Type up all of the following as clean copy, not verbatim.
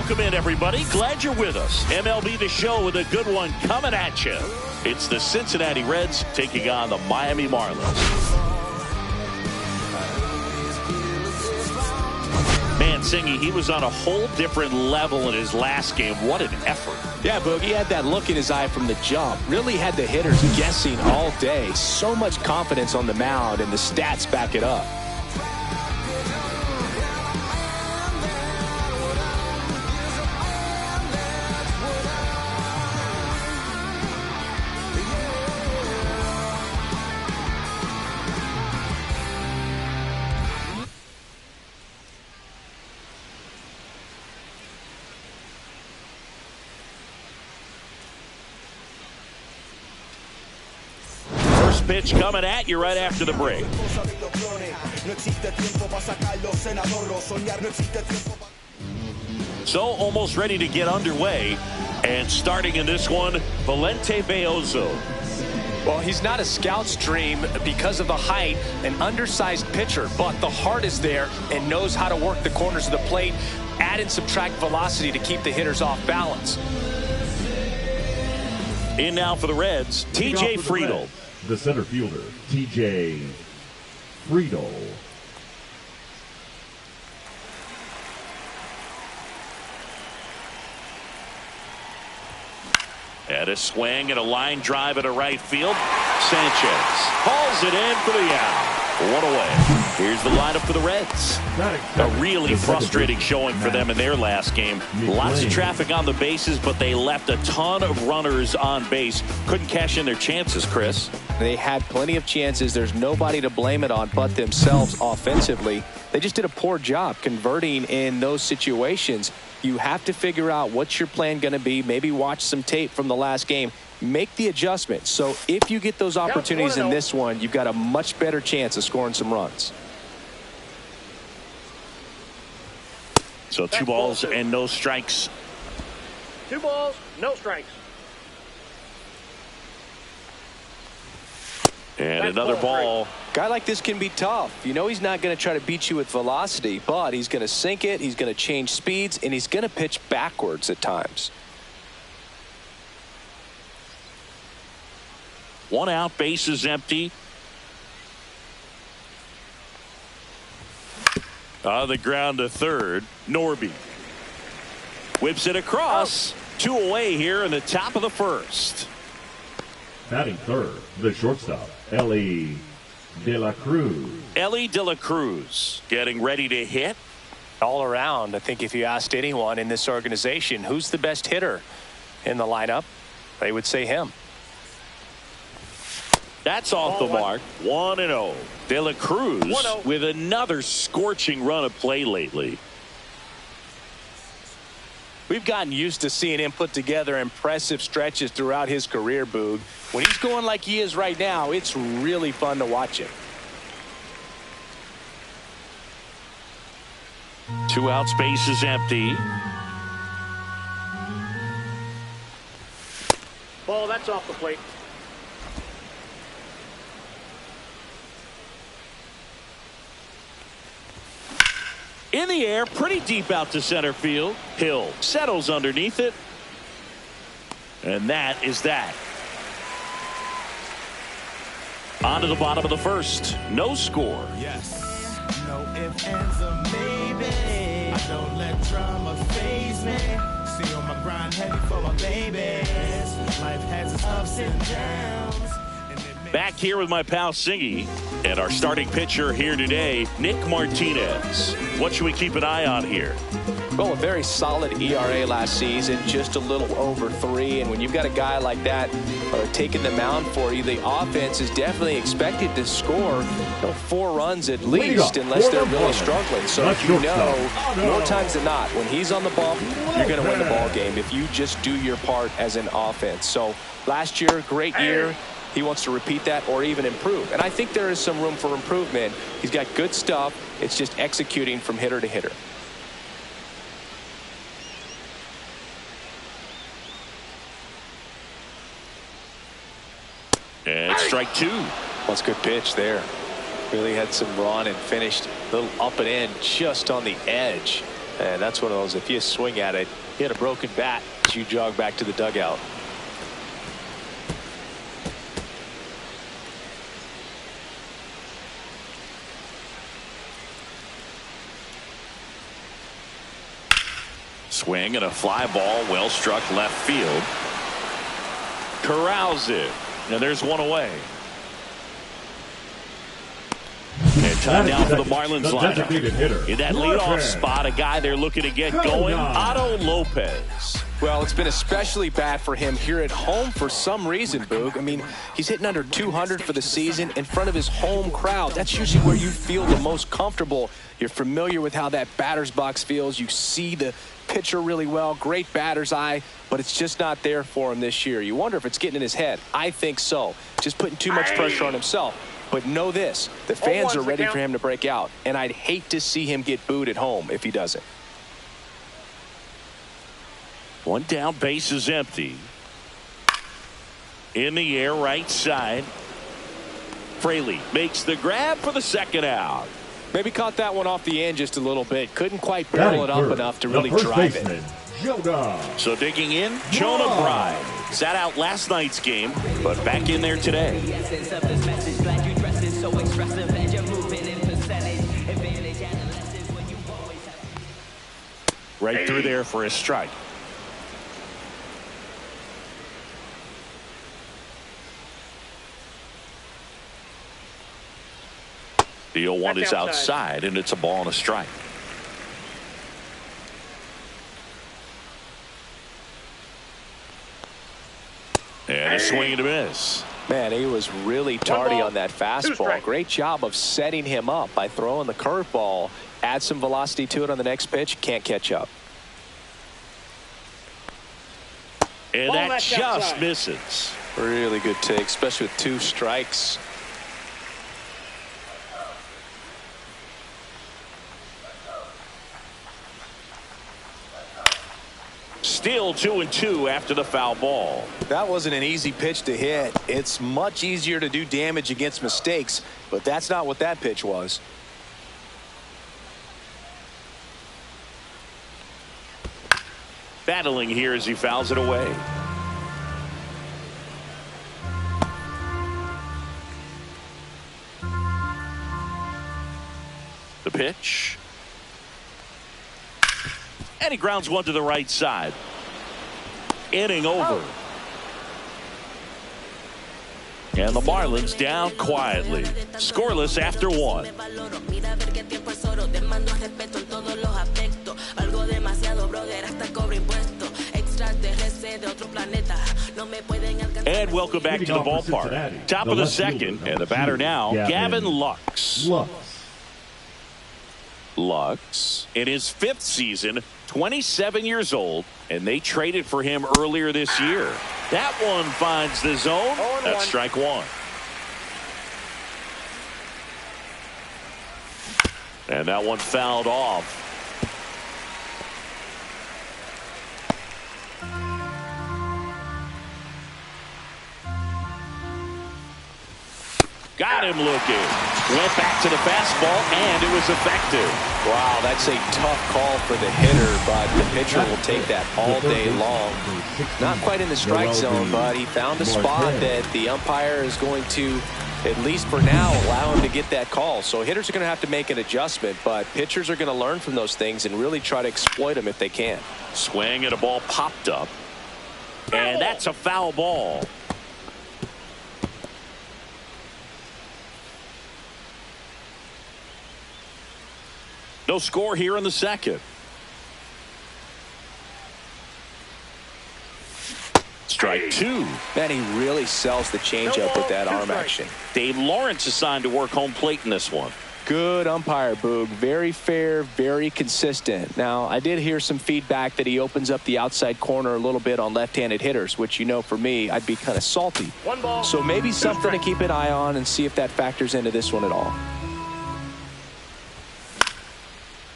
Welcome in, everybody. Glad you're with us. MLB The Show with a good one coming at you. It's the Cincinnati Reds taking on the Miami Marlins. Man, Singy, he was on a whole different level in his last game. What an effort. Yeah, Boog, he had that look in his eye from the jump. Really had the hitters guessing all day. So much confidence on the mound, and the stats back it up. Pitch coming at you right after the break. So almost ready to get underway, and starting in this one, Valente Beozo. Well, he's not a scout's dream because of the height, an undersized pitcher, but the heart is there and knows how to work the corners of the plate, add and subtract velocity to keep the hitters off balance. In now for the Reds, TJ Friedl. The center fielder, TJ Friedl. And a swing and a line drive at a right field. Sanchez hauls it in for the out. One away. Here's the lineup for the Reds. A really frustrating showing for them in their last game. Lots of traffic on the bases, but they left a ton of runners on base. Couldn't cash in their chances, Chris. They had plenty of chances. There's nobody to blame it on but themselves offensively. They just did a poor job converting in those situations. You have to figure out what's your plan going to be. Maybe watch some tape from the last game. Make the adjustment. So if you get those opportunities in this one, you've got a much better chance of scoring some runs. So 2 balls and no strikes. 2 balls, no strikes. And another ball. Guy like this can be tough. You know he's not going to try to beat you with velocity, but he's going to sink it, he's going to change speeds, and he's going to pitch backwards at times. 1 out, bases empty. On the ground to third, Norby. Whips it across. 2 away here in the top of the first. Batting third, the shortstop, Ellie De La Cruz. Ellie De La Cruz getting ready to hit. All around, I think if you asked anyone in this organization who's the best hitter in the lineup, they would say him. That's off the mark. 1-0. De La Cruz 1-0. with another scorching run of play lately. We've gotten used to seeing him put together impressive stretches throughout his career, Boog. When he's going like he is right now, it's really fun to watch him. 2 outs, bases empty. Ball, that's off the plate. In the air, pretty deep out to center field. Hill settles underneath it. And that is that. On to the bottom of the first. No score. Yes. No ifs, ands, or maybe. I don't let drama faze me. See on my grind heavy for my babies. Life has its ups and downs. Back here with my pal Singy and our starting pitcher here today, Nick Martinez. What should we keep an eye on here? Well, a very solid ERA last season, just a little over 3. And when you've got a guy like that taking the mound for you, the offense is definitely expected to score 4 runs at least, unless they're really struggling. So you know, more times than not, when he's on the bump, you're going to win the ball game if you just do your part as an offense. So last year, great year. He wants to repeat that or even improve. And I think there is some room for improvement. He's got good stuff. It's just executing from hitter to hitter. And strike 2. That's a good pitch there. Really had some run and finished a little up and in just on the edge. And that's one of those, if you swing at it, you hit a broken bat, you jog back to the dugout. Swing and a fly ball, well struck left field. Corrals it, and there's one away. And time now for the Marlins lineup. In that leadoff spot, a guy they're looking to get going, Otto Lopez. Well, it's been especially bad for him here at home for some reason, Boog. I mean, he's hitting under 200 for the season in front of his home crowd. That's usually where you feel the most comfortable. You're familiar with how that batter's box feels. You see the pitcher really well, great batter's eye, but it's just not there for him this year. You wonder if it's getting in his head. I think so. Just putting too much pressure on himself. But know this, the fans are ready for him to break out, and I'd hate to see him get booed at home if he doesn't. One down, base is empty. In the air, right side. Fraley makes the grab for the second out. Maybe caught that one off the end just a little bit. Couldn't quite barrel it up enough to really drive it. So digging in, Jonah Bride. Sat out last night's game, but back in there today. Right through there for a strike. The 0-1 is outside, and it's a ball and a strike. And a swing and a miss. Man, he was really tardy on that fastball. Great job of setting him up by throwing the curveball. Add some velocity to it on the next pitch. Can't catch up. And that just misses. Really good take, especially with 2 strikes. Still 2-2 after the foul ball. That wasn't an easy pitch to hit. It's much easier to do damage against mistakes, but that's not what that pitch was. Battling here as he fouls it away. The pitch. And he grounds one to the right side. Inning over. And the Marlins down quietly. Scoreless after 1. And welcome back to the ballpark. Top of the second, and the batter now, Gavin Lux. Lux, in his 5th season, 27 years old, and they traded for him earlier this year. That one finds the zone. That's strike 1. And that one fouled off. Got him looking. Went back to the fastball, and it was effective. Wow, that's a tough call for the hitter, but the pitcher will take that all day long. Not quite in the strike zone, but he found a spot that the umpire is going to, at least for now, allow him to get that call. So hitters are going to have to make an adjustment, but pitchers are going to learn from those things and really try to exploit them if they can. Swing and a ball popped up. And that's a foul ball. No score here in the second. Strike 2. Man, he really sells the changeup with that arm action. Dave Lawrence assigned to work home plate in this one. Good umpire, Boog. Very fair, very consistent. Now, I did hear some feedback that he opens up the outside corner a little bit on left-handed hitters, which, you know, for me, I'd be kind of salty. So maybe something to keep an eye on and see if that factors into this one at all.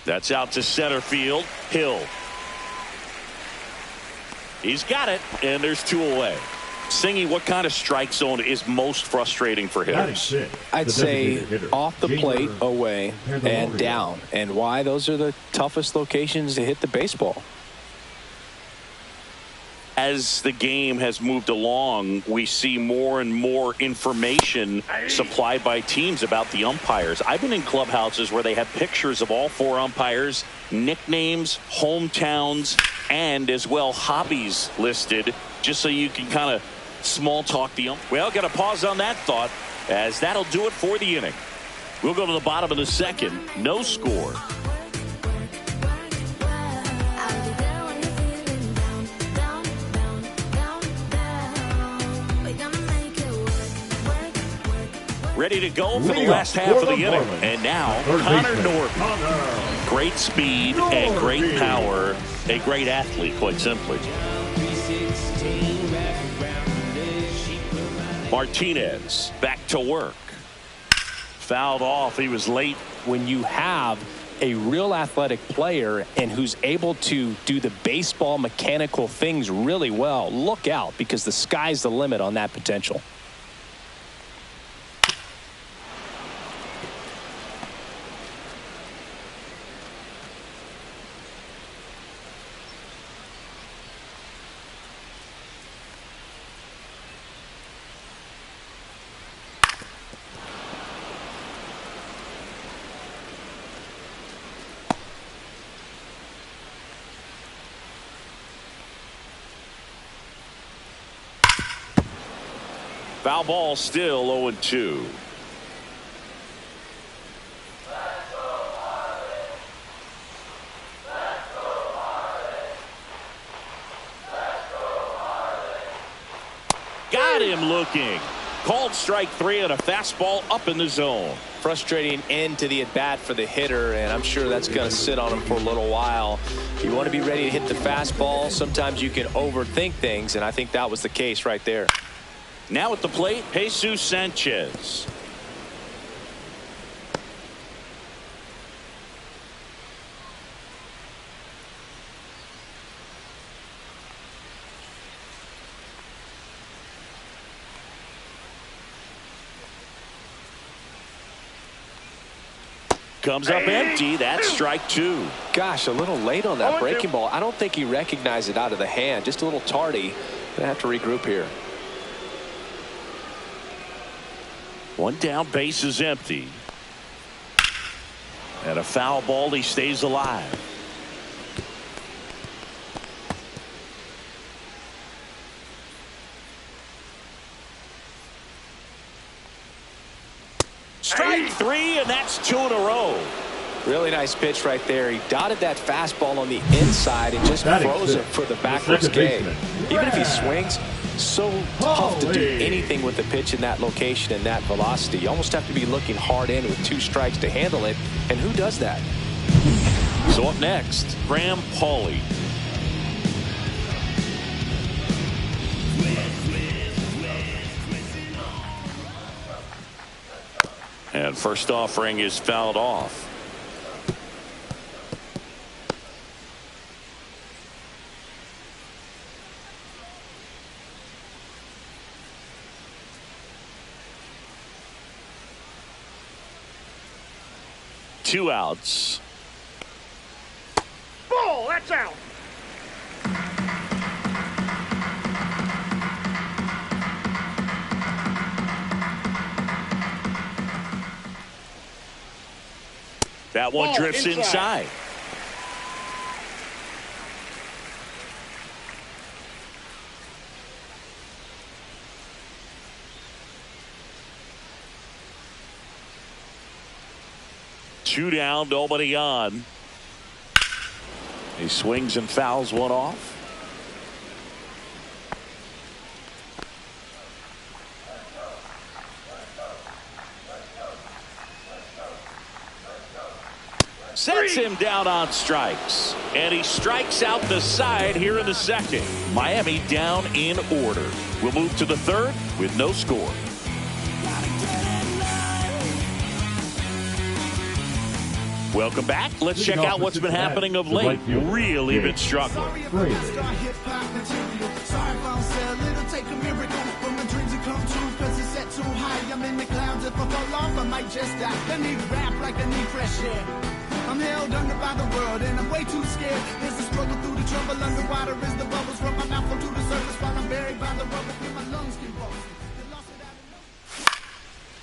That's out to center field. Hill. He's got it, and there's 2 away. Singy, what kind of strike zone is most frustrating for hitters? I'd say off the plate, away, and down. And why? Those are the toughest locations to hit the baseball. As the game has moved along, we see more and more information supplied by teams about the umpires. I've been in clubhouses where they have pictures of all 4 umpires, nicknames, hometowns, and as well hobbies listed, just so you can kind of small talk the ump. Well, got to pause on that thought, as that'll do it for the inning. We'll go to the bottom of the second. No score. Ready to go for the last half of the inning. And now, Connor Norton. Great speed and great power. A great athlete, quite simply. Martinez back to work. Fouled off. He was late. When you have a real athletic player and who's able to do the baseball mechanical things really well, look out, because the sky's the limit on that potential. Foul ball, still 0-2. Got him looking. Called strike 3 and a fastball up in the zone. Frustrating end to the at-bat for the hitter, and I'm sure that's going to sit on him for a little while. You want to be ready to hit the fastball. Sometimes you can overthink things, and I think that was the case right there. Now at the plate, Jesus Sanchez. Comes up empty. That's strike 2. Gosh, a little late on that breaking ball. I don't think he recognized it out of the hand. Just a little tardy. Gonna have to regroup here. One down, base is empty. And a foul ball, he stays alive. Strike 3, and that's 2 in a row. Really nice pitch right there. He dotted that fastball on the inside and just froze it for the backwards K. Even if he swings, so tough to do anything with the pitch in that location and that velocity. You almost have to be looking hard in with 2 strikes to handle it. And who does that? So up next, Graham Pauley. And first offering is fouled off. Two outs. Ball, that's out. That one drifts inside. Two down, nobody on. He swings and fouls one off. Sets him down on strikes. And he strikes out the side here in the second. Miami down in order. We'll move to the third with no score. Welcome back. Let's check out what's been happening of late. Really been struggling. If I fall off, I might just die. I need rap like I need fresh air. I'm held under by the world and I'm way too scared. There's a struggle through the trouble. Underwater is the bubbles from my mouth onto the surface while I'm buried by the rubble. Feel my lungs convulsing.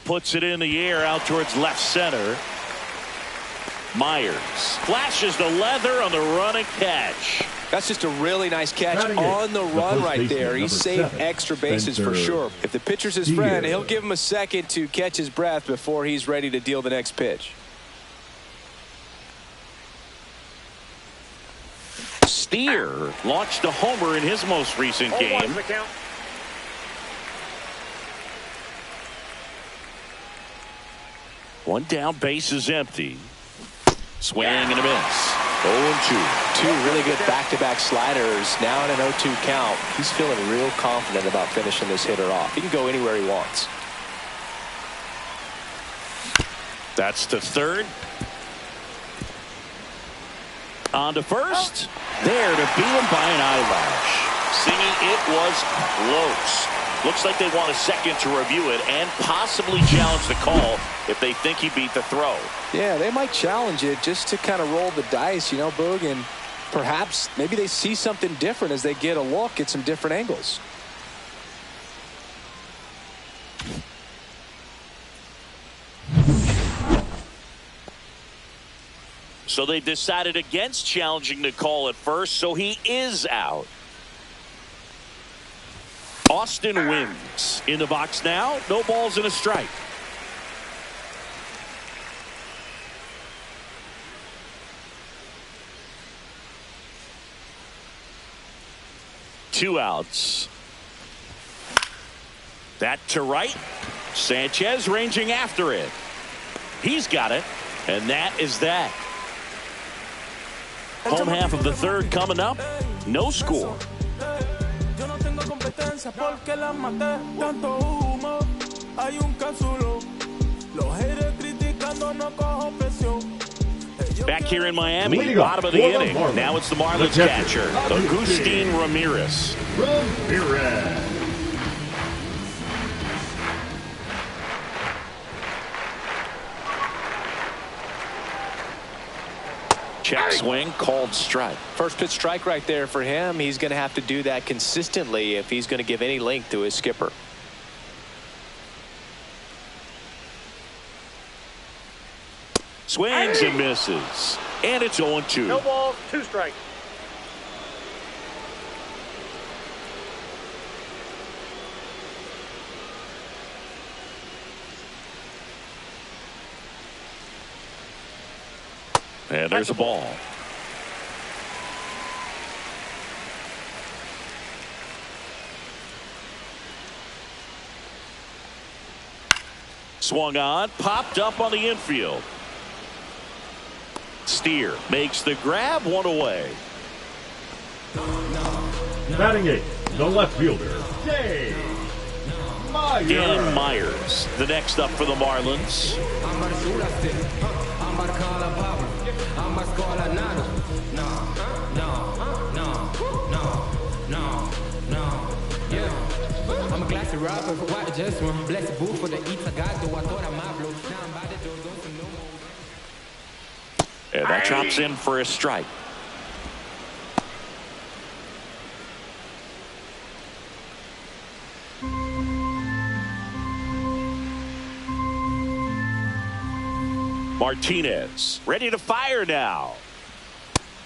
Puts it in the air out towards left center. Myers flashes the leather on the run and catch. That's just a really nice catch on the run right there. He saved extra bases for sure. If the pitcher's his friend, he'll give him a second to catch his breath before he's ready to deal the next pitch. Steer launched a homer in his most recent game. One down, base is empty. Swing and a miss. 0-2. Two really good back-to-back sliders. Now in an 0-2 count. He's feeling real confident about finishing this hitter off. He can go anywhere he wants. That's to third. On to first. There to beat him by an eyelash. Singing it was close. Looks like they want a second to review it and possibly challenge the call if they think he beat the throw. Yeah, they might challenge it just to kind of roll the dice, you know, Boog, and perhaps maybe they see something different as they get a look at some different angles. So they decided against challenging the call at first, so he is out. Austin wins. In the box now, no balls and a strike. Two outs. That to right. Sanchez ranging after it. He's got it, and that is that. Home half of the third coming up. No score. Back here in Miami, bottom of the inning. Now it's the Marlins catcher, Agustin Ramirez. Check swing, called strike. First pitch strike right there for him. He's going to have to do that consistently if he's going to give any length to his skipper. Swings and misses. And it's 0-2. No balls, 2 strikes. And there's a ball. Swung on, popped up on the infield. Steer makes the grab, one away. Batting eight, the left fielder, Dan Myers, the next up for the Marlins. I'm a classy rapper, what just one bless the boo for the eats I got to I thought I'm out. And that drops in for a strike. Martinez ready to fire now.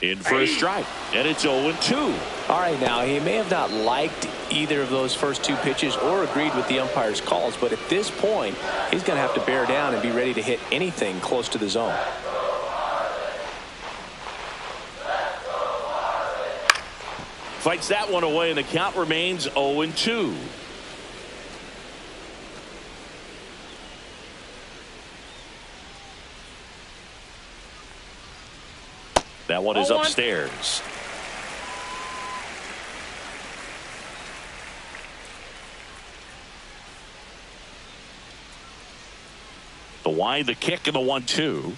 In for a strike, and it's 0-2. All right, now he may have not liked either of those first two pitches or agreed with the umpire's calls, but at this point he's going to have to bear down and be ready to hit anything close to the zone. Fights that one away, and the count remains 0-2. That one is upstairs. The wind, the kick, and the 1-2.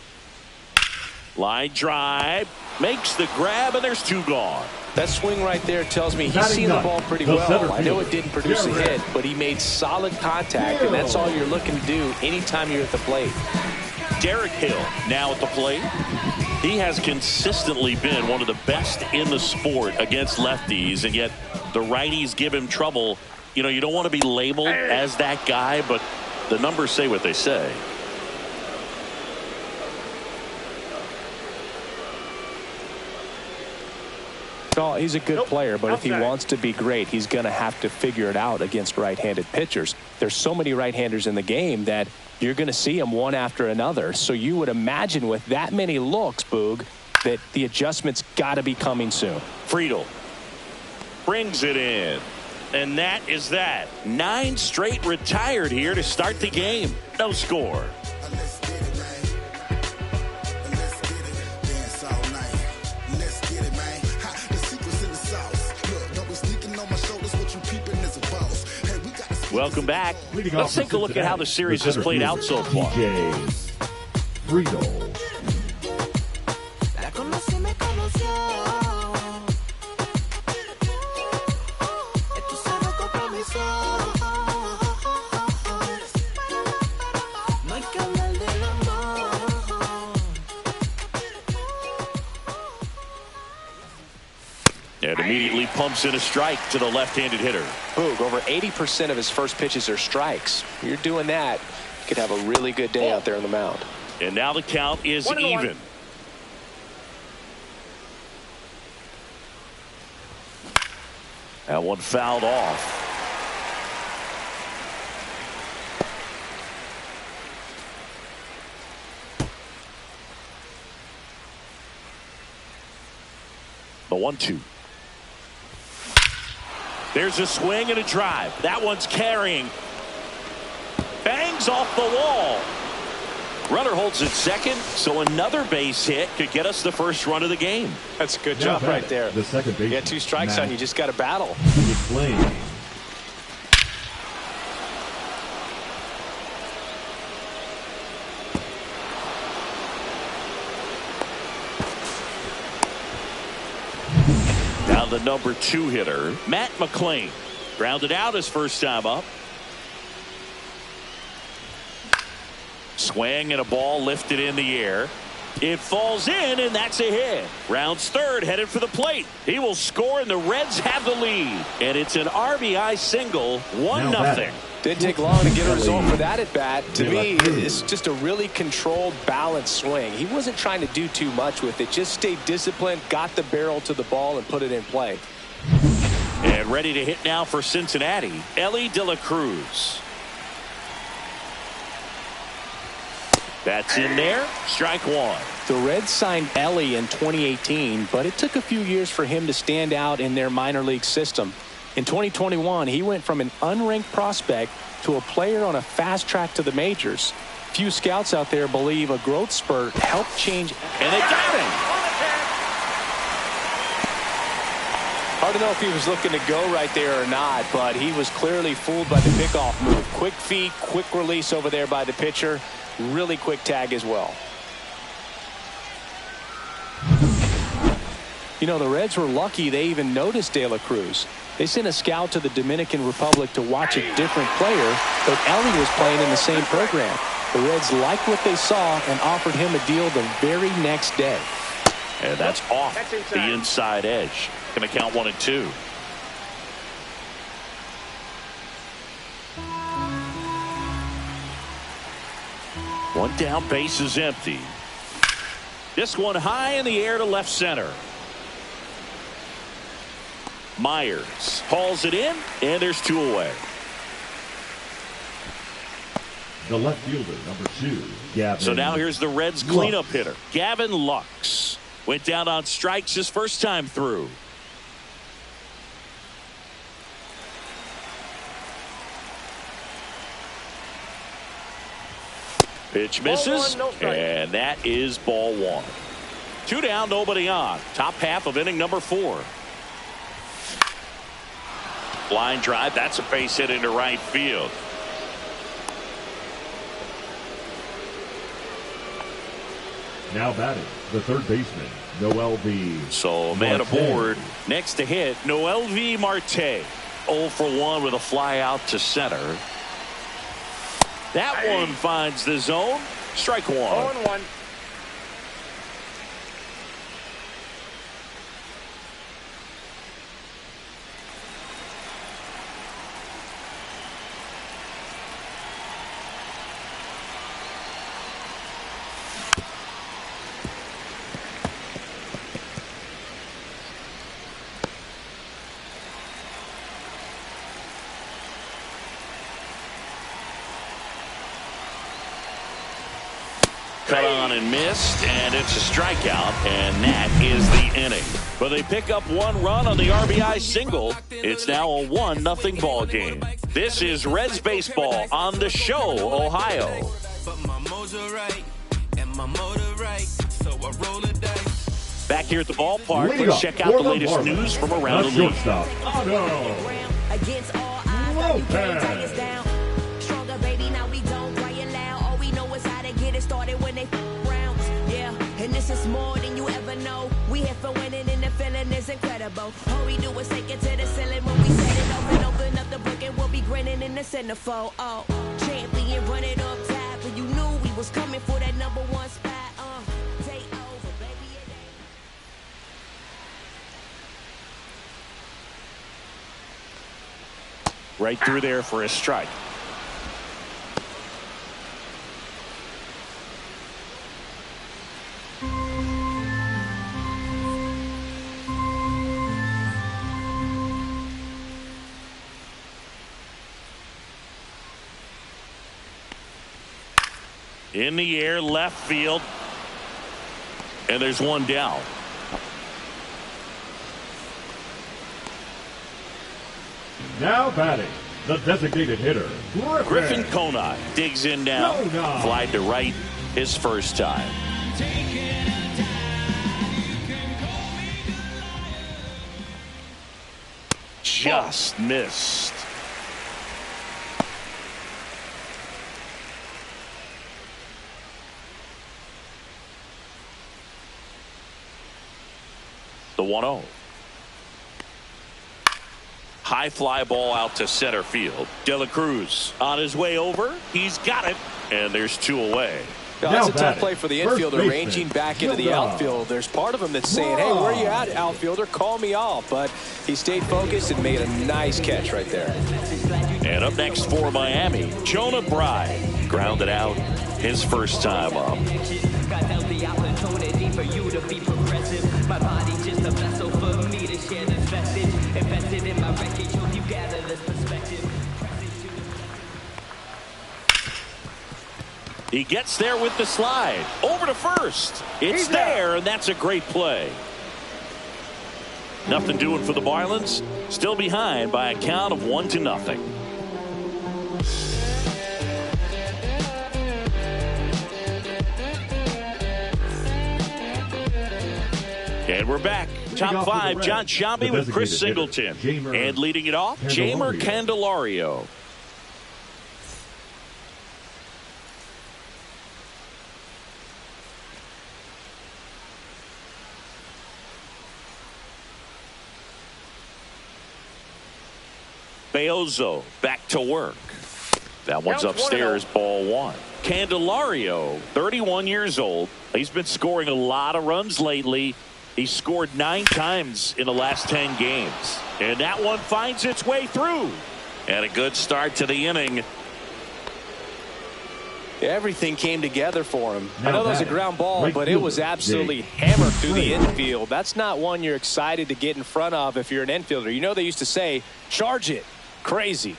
Line drive, makes the grab, and there's 2 gone. That swing right there tells me he's seen the ball pretty well. I know it didn't produce a hit, but he made solid contact, and that's all you're looking to do anytime you're at the plate. Derek Hill now at the plate. He has consistently been one of the best in the sport against lefties, and yet the righties give him trouble. You know, you don't want to be labeled as that guy, but the numbers say what they say. Well, he's a good player, but if he wants to be great, he's going to have to figure it out against right-handed pitchers. There's so many right-handers in the game that you're going to see them one after another. So you would imagine with that many looks, Boog, that the adjustment's got to be coming soon. Friedel brings it in. And that is that. 9 straight retired here to start the game. No score. Welcome back. Let's take a look at how the series has played out so far. Friedel. And immediately pumps in a strike to the left-handed hitter. Boog, over 80% of his first pitches are strikes. You're doing that, you could have a really good day out there on the mound. And now the count is even. That one fouled off. The 1-2. There's a swing and a drive. That one's carrying. Bangs off the wall. Runner holds at second, so another base hit could get us the first run of the game. That's a good job right there. The second base. You got 2 strikes on you, just got to battle. Now the number 2 hitter, Matt McClain, grounded out his first time up. Swing and a ball lifted in the air. It falls in, and that's a hit. Rounds third, headed for the plate. He will score, and the Reds have the lead. And it's an RBI single, 1-0. Didn't take long to get a result for that at bat. To me, it's just a really controlled, balanced swing. He wasn't trying to do too much with it. Just stayed disciplined, got the barrel to the ball, and put it in play. And ready to hit now for Cincinnati, Ellie De La Cruz. That's in there. Strike 1. The Reds signed Ellie in 2018, but it took a few years for him to stand out in their minor league system. In 2021, he went from an unranked prospect to a player on a fast track to the majors. Few scouts out there believe a growth spurt helped change. And they got him. Hard to know if he was looking to go right there or not, but he was clearly fooled by the pickoff move. Quick feet, quick release over there by the pitcher. Really quick tag as well. You know, the Reds were lucky they even noticed De La Cruz. They sent a scout to the Dominican Republic to watch a different player, but Ellie was playing in the same program. The Reds liked what they saw and offered him a deal the very next day. And that's off the inside edge. Going to count 1-2. One down, base is empty. This one high in the air to left center. Myers hauls it in, and there's 2 away. The left fielder, number 2, Gavin. So now here's the Reds' cleanup hitter, Gavin Lux. Went down on strikes his first time through. Pitch misses, and that is ball 1. 2 down, nobody on. Top half of inning number 4. Line drive, that's a base hit into right field. Now batting, the third baseman, Noel V. So man Marte. aboard. Next to hit, Noel V. Marte. 0 for 1 with a fly out to center. That one finds the zone. Strike one. 0-1. Cut on and missed, and it's a strikeout, and that is the inning. But they pick up 1 run on the RBI single. It's now a 1-0 ball game. This is Reds baseball on the show, Ohio. Back here at the ballpark, Lead let's up check out for the latest Marlins. news from around the The league. shortstop, Otto Lopez. Stronger, baby, now we don't cry it loud. All we know is how to get it started when they rounds. Yeah, and this is more than you ever know. We here for winning and the feeling is incredible. All we do is take it to the ceiling when we set it open up the book and we'll be grinning in the centerfold. Oh, champion, run it up top. And you knew we was coming for that #1 spot. Take over, baby, it ain't. Right through there for a strike. In the air, left field. And there's one down. Now batting, the designated hitter, Griffin Conine digs in now. Conine. Fly to right his first time. Just missed. The 1-0. High fly ball out to center field. De La Cruz on his way over. He's got it. And there's 2 away. Now, that's a tough batting, play for the first infielder, baseman, ranging back into the Gilda. outfield. There's part of him that's saying, hey, where are you at, outfielder? Call me off. But he stayed focused and made a nice catch right there. And up next for Miami, Jonah Bride. Grounded out his first time up. Got healthy opportunity for you to be progressive. My body just a vessel for me to share this message. Invested in my record, hope you gather this perspective. He gets there with the slide. Over to first. It's there, and that's a great play. Nothing doing for the Marlins. Still behind by a count of 1-0. And we're back. Top 5, John Sciambi with Chris Singleton. And leading it off, Jeimer Candelario. Beozo back to work. That one's upstairs, ball 1. Candelario, 31 years old. He's been scoring a lot of runs lately. He scored 9 times in the last 10 games. And that one finds its way through. And a good start to the inning. Everything came together for him. Now I know that was a batting, ground ball, right but it was fielder, absolutely Jake hammered through the Fraley. infield. That's not one you're excited to get in front of if you're an infielder. You know they used to say, charge it. Crazy.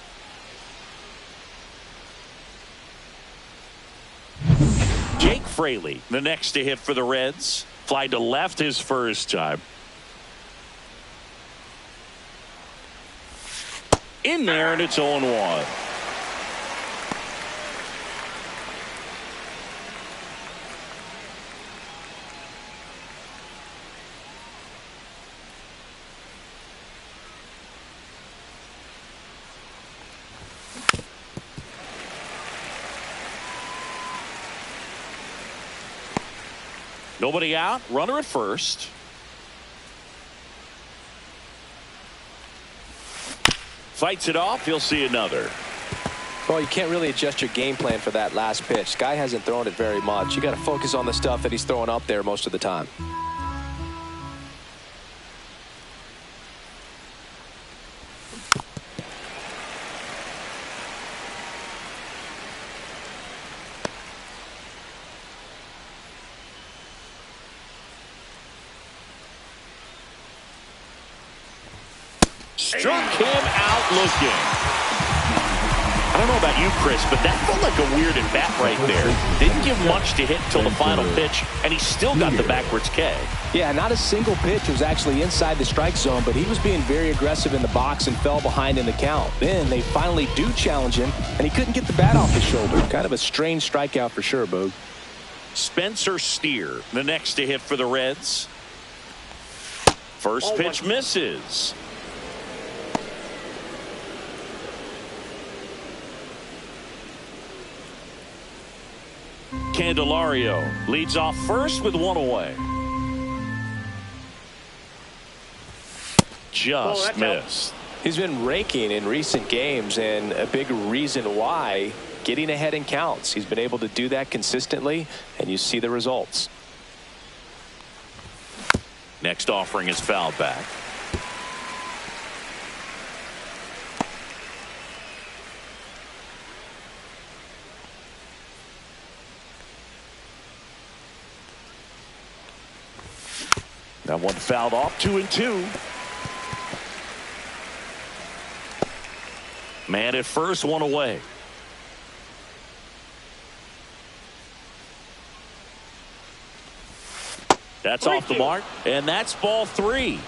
Jake Fraley, the next to hit for the Reds. Fly to left his first time. In there, and it's 0-1. Nobody out. Runner at first. Fights it off. He'll see another. Well, you can't really adjust your game plan for that last pitch. Guy hasn't thrown it very much. You got to focus on the stuff that he's throwing up there most of the time. Struck him out looking. I don't know about you, Chris, but that felt like a weird at bat right there. Didn't give much to hit until the final pitch, and he still got the backwards K. Yeah, not a single pitch was actually inside the strike zone, but he was being very aggressive in the box and fell behind in the count. Then they finally do challenge him, and he couldn't get the bat off his shoulder. Kind of a strange strikeout for sure, Boog. Spencer Steer, the next to hit for the Reds. First pitch misses. Candelario leads off first with one away. Just missed. He's been raking in recent games, and a big reason why, getting ahead in counts. He's been able to do that consistently, and you see the results. Next offering is fouled back. That one fouled off. 2-2. Man at first, one away. That's off the mark, and that's ball 3.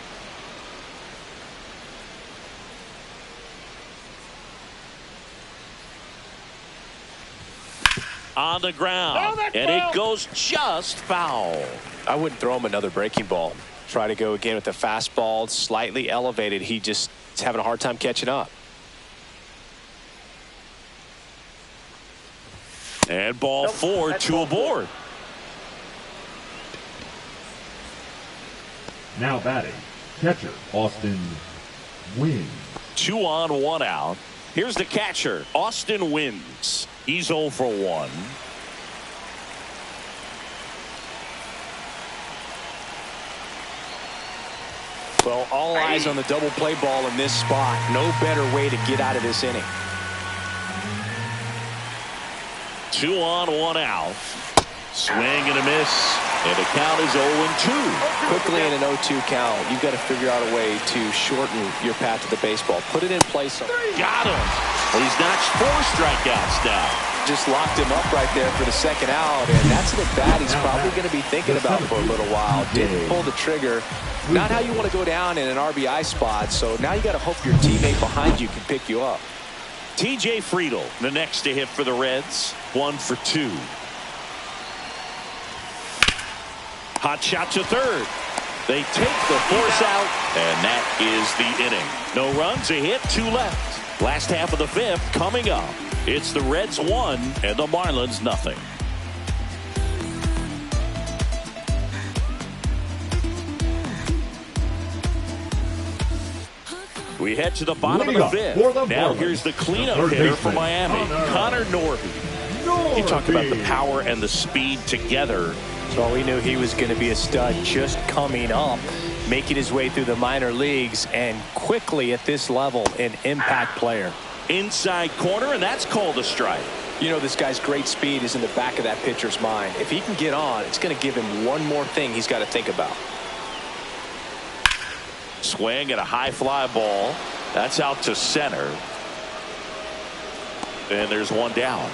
On the ground, and it goes just foul. I wouldn't throw him another breaking ball. Try to go again with the fastball, slightly elevated. He just is having a hard time catching up. And ball 4, 2 aboard. Now batting, catcher Austin Wynn. 2 on, 1 out. Here's the catcher, Austin Wynns. He's 0 for 1. Well, all eyes on the double play ball in this spot. No better way to get out of this inning. 2 on, 1 out. Swing and a miss. And the count is 0-2. Quickly in an 0-2 count, you've got to figure out a way to shorten your path to the baseball. Put it in place. Got him. Well, he's notched 4 strikeouts now. Just locked him up right there for the second out, and that's an at-bat he's probably going to be thinking about for a little while. Didn't pull the trigger. Not how you want to go down in an RBI spot, so now you got to hope your teammate behind you can pick you up. TJ Friedl, the next to hit for the Reds. 1 for 2. Hot shot to third. They take the force out, and that is the inning. No runs, a hit, 2 left. Last half of the 5th coming up. It's the Reds 1 and the Marlins nothing. We head to the bottom of the 5th. Now here's the cleanup hitter for Miami, Connor Norby. You talk about the power and the speed together. So we knew he was going to be a stud just coming up, making his way through the minor leagues, and quickly at this level, an impact player. Inside corner, and that's called a strike. You know, this guy's great speed is in the back of that pitcher's mind. If he can get on, it's going to give him one more thing he's got to think about. Swing and a high fly ball. That's out to center. And there's one down.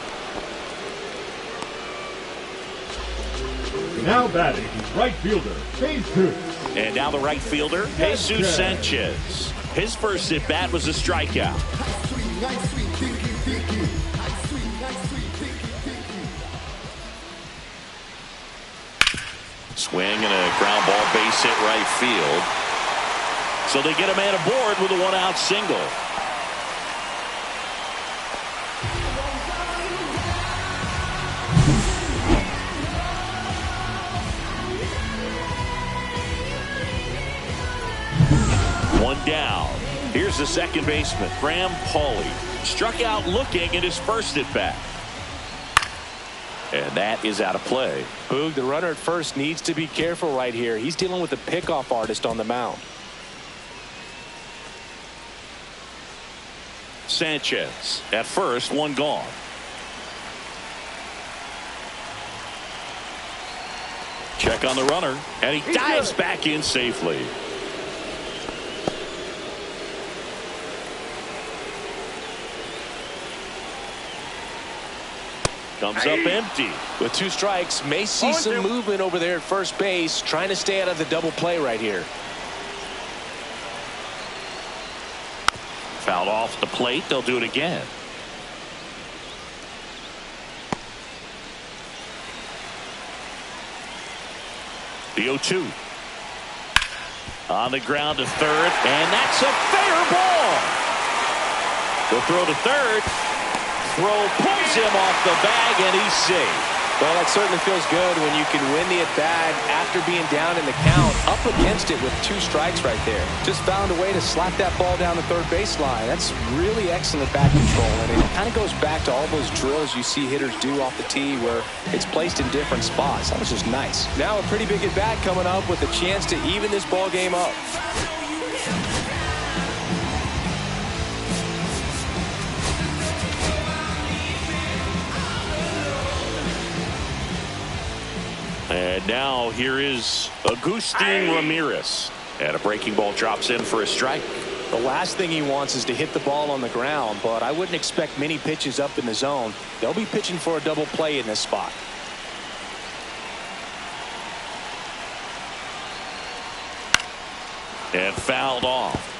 Now batting, right fielder, Jesus. And now the right fielder, Jesus Sanchez. His first at bat was a strikeout. Swing and a ground ball, base hit right field. So they get a man aboard with a 1-out single. one down. Here's the second baseman, Graham Pauley. Struck out looking at his first at bat. And that is out of play. Boog, the runner at first needs to be careful right here. He's dealing with a pickoff artist on the mound. Sanchez at first, one gone. Check on the runner, and he dives back in safely. Comes up empty. With 2 strikes, may see some movement over there at first base, trying to stay out of the double play right here. Fouled off the plate. They'll do it again. The 0-2. On the ground to third, and that's a fair ball. The throw to third. Throw pulls him off the bag, and he's safe. Well, that certainly feels good when you can win the at-bat after being down in the count, up against it with 2 strikes right there. Just found a way to slap that ball down the third baseline. That's really excellent bat control, and it kind of goes back to all those drills you see hitters do off the tee where it's placed in different spots. That was just nice. Now a pretty big at-bat coming up with a chance to even this ball game up. And now here is Agustin Ramirez. And a breaking ball drops in for a strike. The last thing he wants is to hit the ball on the ground, but I wouldn't expect many pitches up in the zone. They'll be pitching for a double play in this spot. And fouled off.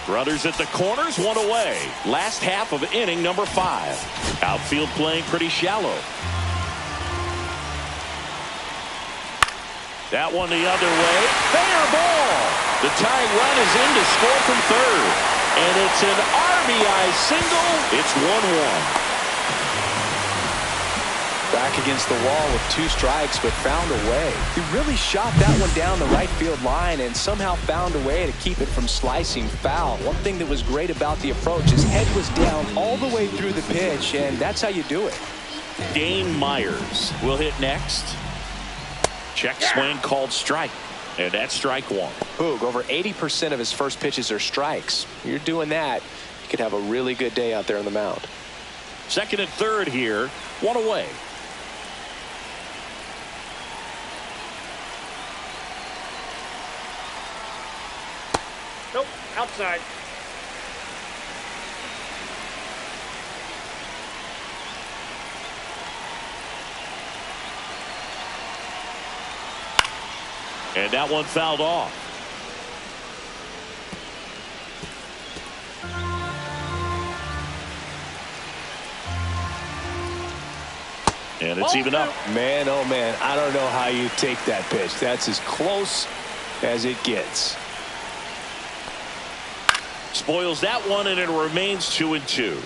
Runners at the corners, one away. Last half of inning number 5. Outfield playing pretty shallow. That one the other way. Fair ball. The tying run is in to score from third. And it's an RBI single. It's 1-1. Back against the wall with 2 strikes, but found a way. He really shot that one down the right field line and somehow found a way to keep it from slicing foul. One thing that was great about the approach, his head was down all the way through the pitch, and that's how you do it. Dane Myers will hit next. Check swing called strike. And that's strike 1. Boog, over 80% of his first pitches are strikes. You're doing that, you could have a really good day out there on the mound. Second and third here, one away. Nope, outside. And that one fouled off. And it's even up. Man, oh man, I don't know how you take that pitch. That's as close as it gets. Spoils that one, and it remains 2-2.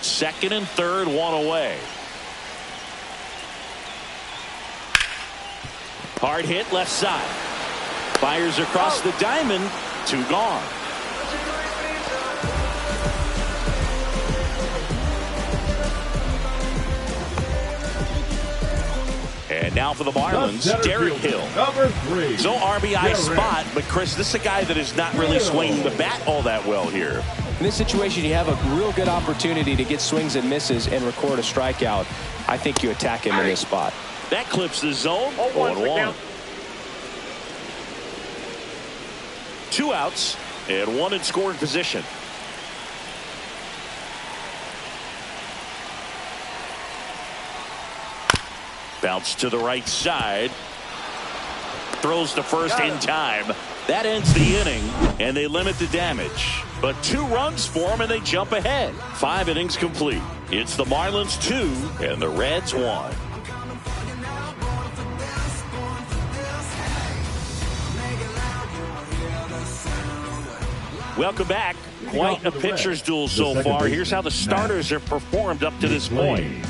Second and third, one away. Hard hit left side. Fires across the diamond. 2 gone. And now for the Marlins, Derek Hill. Number 3. No RBI spot, but Chris, this is a guy that is not really swinging the bat all that well here. In this situation, you have a real good opportunity to get swings and misses and record a strikeout. I think you attack him in this spot. That clips the zone. 0-1. 2 outs and 1 in scoring position. Bounce to the right side. Throws to first in time. That ends the inning, and they limit the damage. But 2 runs for them, and they jump ahead. 5 innings complete. It's the Marlins 2 and the Reds 1. Welcome back. Quite a pitcher's duel so far. Here's how the starters have performed up to this point.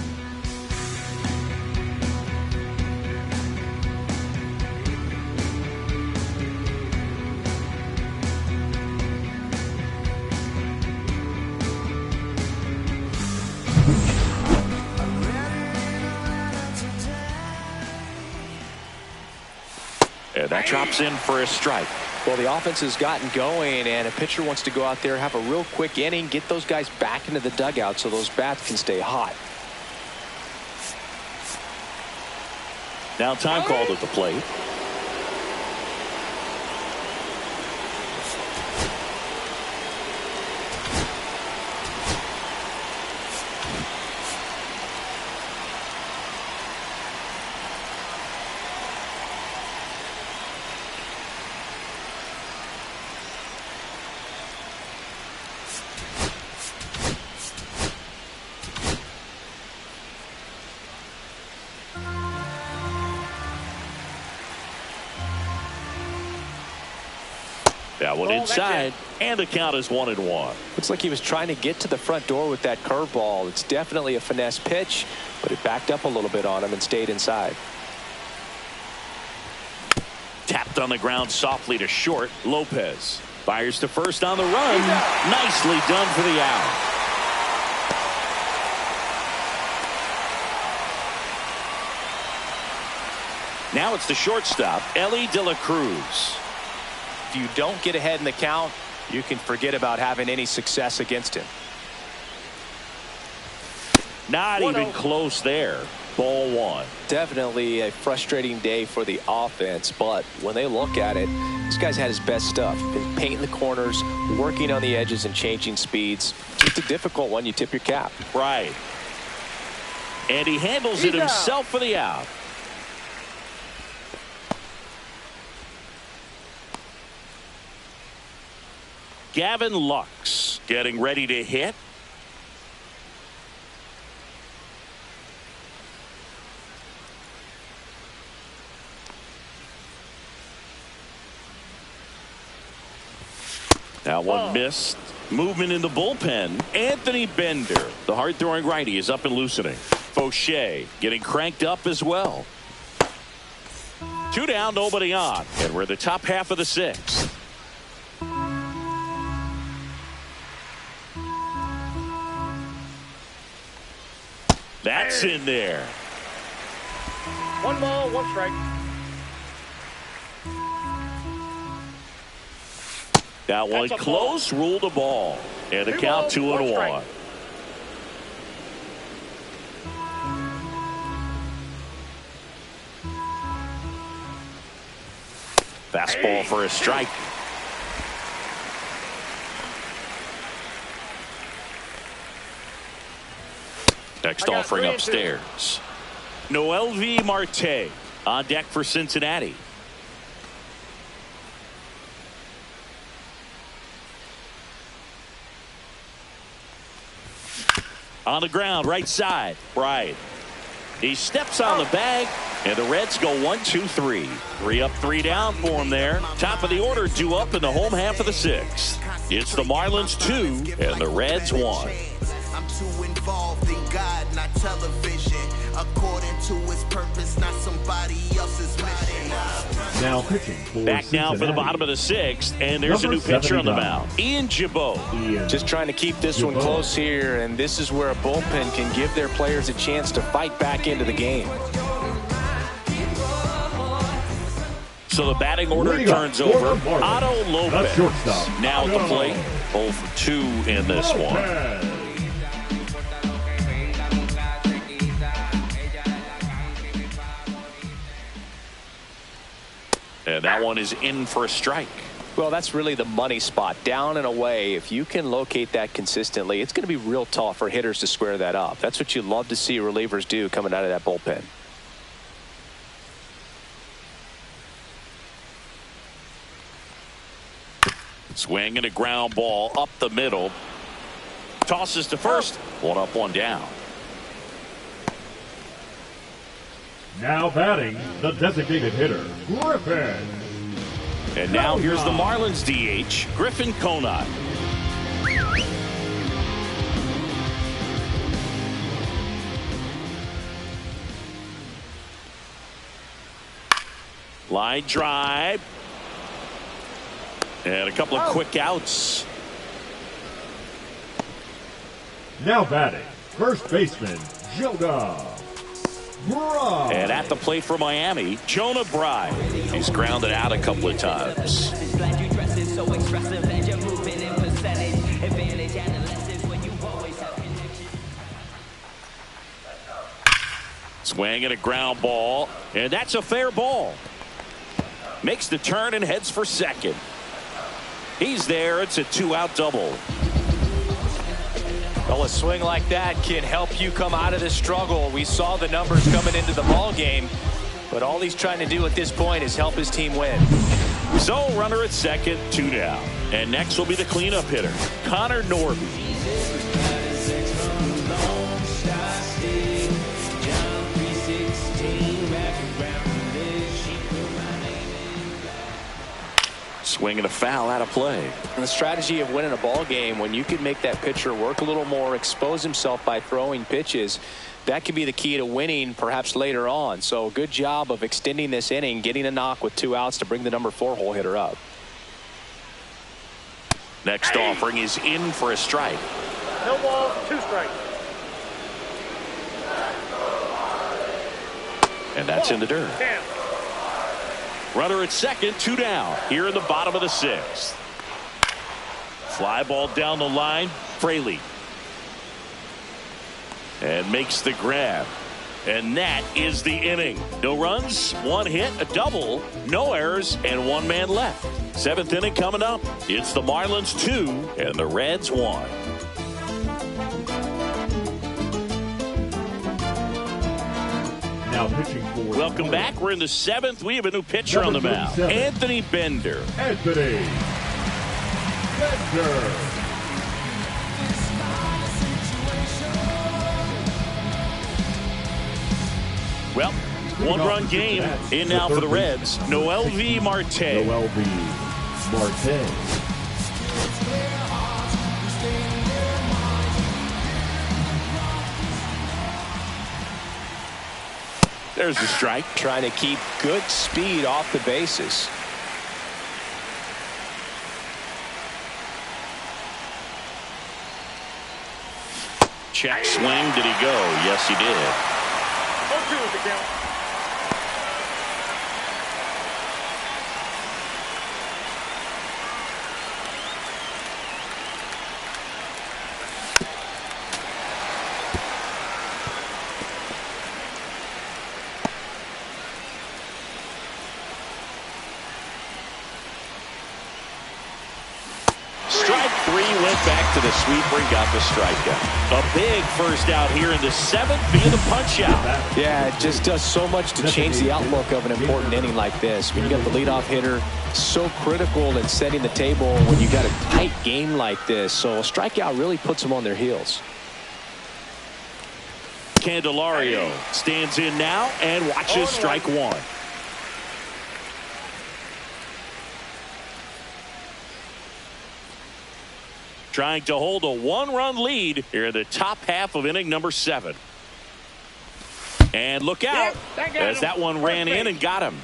And that drops in for a strike. Well, the offense has gotten going, and a pitcher wants to go out there, have a real quick inning, get those guys back into the dugout so those bats can stay hot. Now time called at the plate. That one inside, and the count is 1-1. Looks like he was trying to get to the front door with that curveball. It's definitely a finesse pitch, but it backed up a little bit on him and stayed inside. Tapped on the ground softly to short. Lopez fires to first on the run. Nicely done for the out. Now it's the shortstop, Ellie De La Cruz. If you don't get ahead in the count, you can forget about having any success against him. Not even close there. Ball one. Definitely a frustrating day for the offense, but when they look at it, this guy's had his best stuff. Been painting the corners, working on the edges, and changing speeds. Just a difficult one. You tip your cap. Right. And he handles it himself for the out. Gavin Lux getting ready to hit. That one missed. Movement in the bullpen. Anthony Bender, the hard-throwing righty, is up and loosening. Fauché getting cranked up as well. 2 down, nobody on. And we're the top half of the 6th. That's in there. 1 ball, 1 strike. That one close, ruled a ball. And the count 2-1. Fastball for a strike. Next offering upstairs. Noelvi Marte on deck for Cincinnati. On the ground, right side. Right. He steps on the bag, and the Reds go 1-2-3. 3 up, 3 down for him there. Top of the order, 2 up in the home half of the 6th. It's the Marlins 2 and the Reds 1. I'm too involved in God, not television. According to his purpose, not somebody else's mission. Now pitching for back now for the bottom of the 6th, and there's a new pitcher on the mound. Ian Jabot. Just trying to keep this one close here, and this is where a bullpen can give their players a chance to fight back into the game. So the batting order turns over. Otto Lopez now at the plate. 0 for 2 in this one. And that one is in for a strike. Well, that's really the money spot. Down and away. If you can locate that consistently, it's going to be real tough for hitters to square that up. That's what you love to see relievers do coming out of that bullpen. Swing and a ground ball up the middle. Tosses to first. 1 up, 1 down. Now batting, the designated hitter, Griffin. And now here's the Marlins DH, Griffin Conant. Line drive. And a couple of quick outs. Now batting, first baseman, Jonah Bride. And at the plate for Miami, Jonah Bride. He's grounded out a couple of times. Swing and a ground ball. And that's a fair ball. Makes the turn and heads for second. He's there. It's a 2-out double. Well, a swing like that can help you come out of the struggle. We saw the numbers coming into the ball game, but all he's trying to do at this point is help his team win. So runner at second, 2 down. And next will be the cleanup hitter, Connor Norby. Swing and a foul out of play. And the strategy of winning a ball game, when you can make that pitcher work a little more, expose himself by throwing pitches, that can be the key to winning perhaps later on. So good job of extending this inning, getting a knock with 2 outs to bring the number 4 hole hitter up. Next offering is in for a strike. No ball, 2 strikes. And that's in the dirt. Damn. Runner at second, 2 down. Here in the bottom of the 6th. Fly ball down the line. Fraley. And makes the grab. And that is the inning. No runs, 1 hit, a double, no errors, and 1 man left. 7th inning coming up. It's the Marlins 2 and the Reds 1. Now pitching for. Welcome back. We're in the 7th. We have a new pitcher on the mound. Anthony Bender. Anthony Bender. Well, 1-run game in now for the Reds. Noel V. Marte. Noel V. Marte. There's the strike. Trying to keep good speed off the bases. Check swing. Did he go? Yes, he did. 0-2 is the count. Back to the sweeper and got the strikeout. A big first out here in the 7th via the punch out. Yeah, it just does so much to change the outlook of an important inning like this. When you got the leadoff hitter, so critical in setting the table when you got a tight game like this. So a strikeout really puts them on their heels. Candelario stands in now and watches strike 1. Trying to hold a 1-run lead here in the top half of inning number 7. And look out as that one ran in and got him.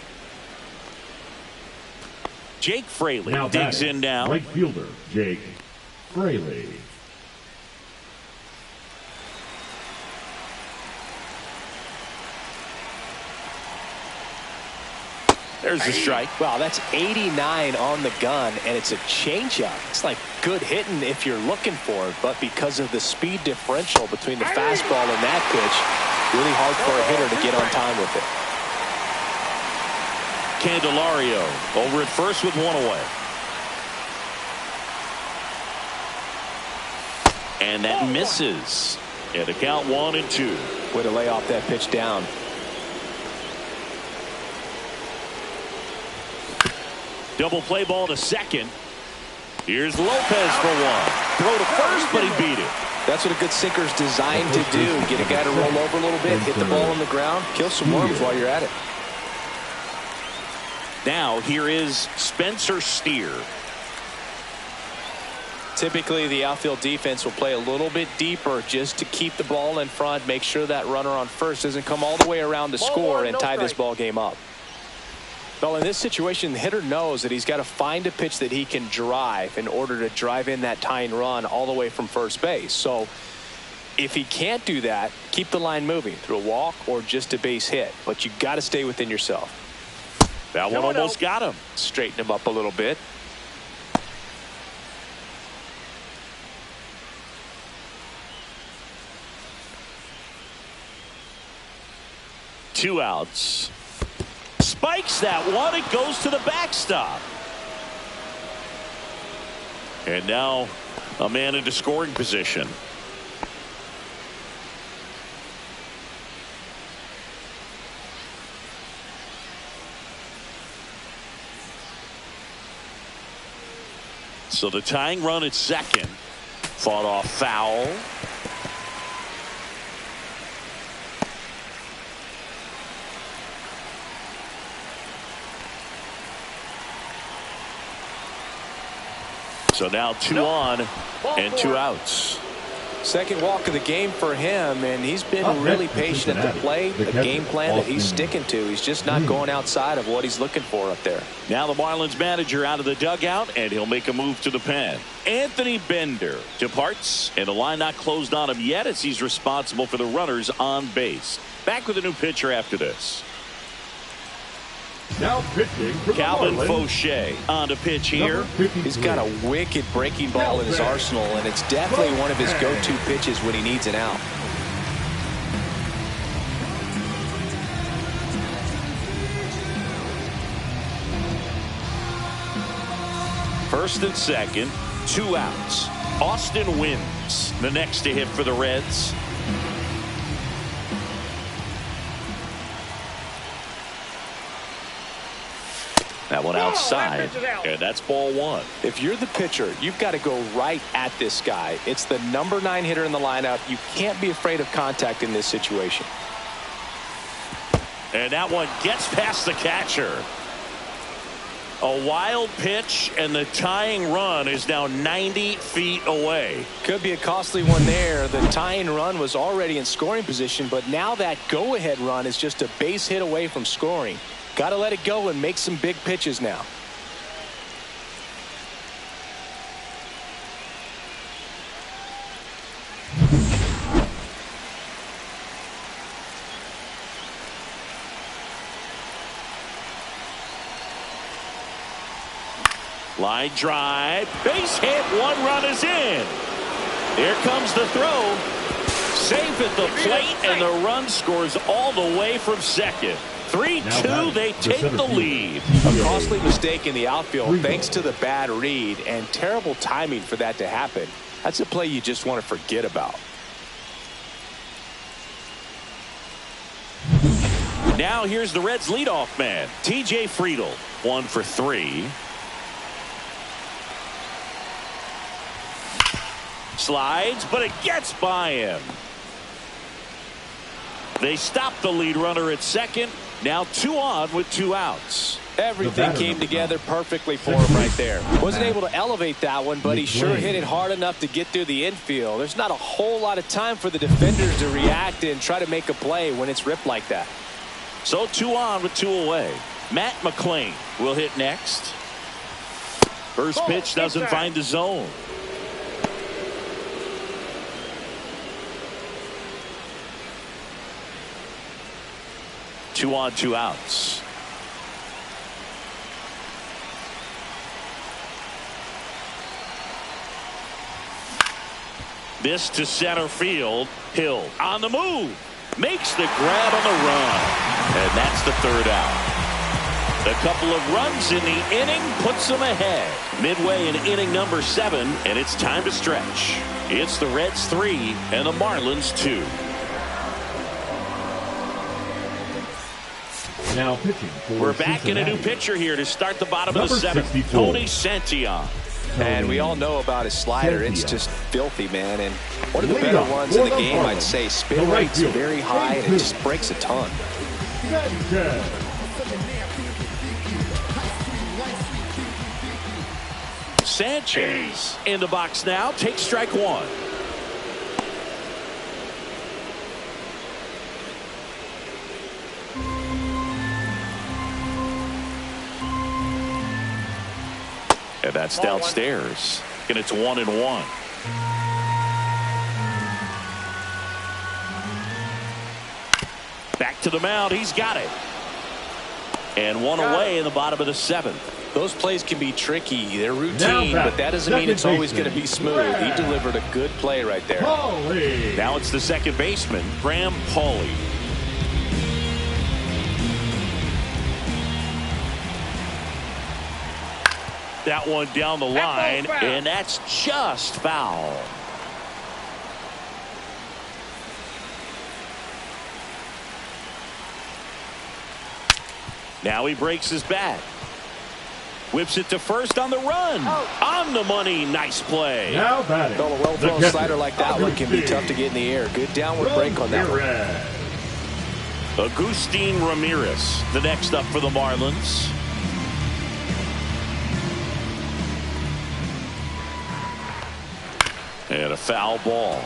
Jake Fraley now digs in now. Right fielder Jake Fraley. There's the strike. Wow, that's 89 on the gun, and it's a changeup. It's like good hitting if you're looking for it, but because of the speed differential between the fastball and that pitch, really hard for a hitter to get on time with it. Candelario over at first with 1 away. And that misses. And the count 1-2. Way to lay off that pitch down. Double play ball to second. Here's Lopez for 1. Throw to first, but he beat it. That's what a good sinker's designed to do. Get a guy to roll over a little bit, hit the ball on the ground, kill some worms while you're at it. Now here is Spencer Steer. Typically, the outfield defense will play a little bit deeper just to keep the ball in front, make sure that runner on first doesn't come all the way around to score and tie this ball game up. Well, in this situation, the hitter knows that he's got to find a pitch that he can drive in order to drive in that tying run all the way from first base. So if he can't do that, keep the line moving through a walk or just a base hit. But you got to stay within yourself. That one almost got him. Straighten him up a little bit. Two outs. Spikes that one. It goes to the backstop. And now a man into scoring position. So the tying run at second. Fought off foul. So now 2 on and 2 outs. Second walk of the game for him, and he's been really patient at the plate. The game plan that he's sticking to. He's just not going outside of what he's looking for up there. Now the Marlins manager out of the dugout, and he'll make a move to the pen. Anthony Bender departs, and the line not closed on him yet as he's responsible for the runners on base. Back with a new pitcher after this. Now pitching for Calvin Fauché on to pitch here. He's got a wicked breaking ball in his arsenal, and it's definitely one of his go-to pitches when he needs an out. First and second, 2 outs. Austin Wins the next to hit for the Reds. That one outside, and that's ball 1. If you're the pitcher, you've got to go right at this guy. It's the number 9 hitter in the lineup. You can't be afraid of contact in this situation. And that one gets past the catcher. A wild pitch, and the tying run is now 90 feet away. Could be a costly one there. The tying run was already in scoring position, but now that go-ahead run is just a base hit away from scoring. Got to let it go and make some big pitches now. Line drive, base hit, 1 run is in. Here comes the throw. Safe at the plate, and the run scores all the way from second. 3-2, they take the lead. A costly mistake in the outfield thanks to the bad read, and terrible timing for that to happen. That's a play you just want to forget about. Now here's the Reds leadoff man, TJ Friedl. 1 for 3. Slides, but it gets by him. They stop the lead runner at second. Now 2 on with 2 outs. Everything came together perfectly for him right there. Wasn't able to elevate that one, but he sure hit it hard enough to get through the infield. There's not a whole lot of time for the defenders to react and try to make a play when it's ripped like that. So 2 on with 2 away. Matt McClain will hit next. First pitch doesn't find the zone. Two on, 2 outs. This to center field. Hill on the move. Makes the grab on the run. And that's the 3rd out. A couple of runs in the inning puts them ahead. Midway in inning number 7, and it's time to stretch. It's the Reds 3 and the Marlins 2. Now pitching for We're back Cincinnati. in a new pitcher here to start the bottom of the 7th. Tony Santillan. And we all know about his slider. It's just filthy, man. And one of the better ones in the game, I'd say. Spin rate's very high, and it just breaks a ton. Sanchez in the box now. Takes strike one. And that's downstairs. And it's 1-1. Back to the mound. He's got it. And one away in the bottom of the seventh. Those plays can be tricky. They're routine, but that doesn't mean it's always going to be smooth. He delivered a good play right there. Now it's the second baseman, Graham Pauly. That one down the line, and that's just foul. Now he breaks his bat. Whips it to first on the run. On the money. Nice play. Now batting. A well-thrown slider like that one can be tough to get in the air. Good downward break on that one. Agustin Ramirez, the next up for the Marlins. And a foul ball.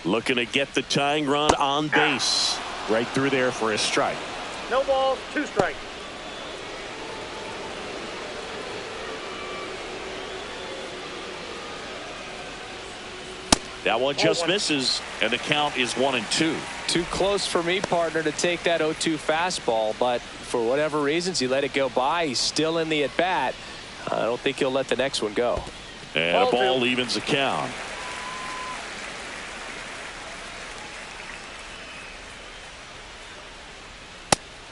Looking to get the tying run on base. Right through there for a strike. No balls, 2 strikes. That one just misses, and the count is 1-2. Too close for me, partner, to take that 0-2 fastball, but for whatever reasons, he let it go by. He's still in the at-bat. I don't think he'll let the next one go. And a ball evens the count.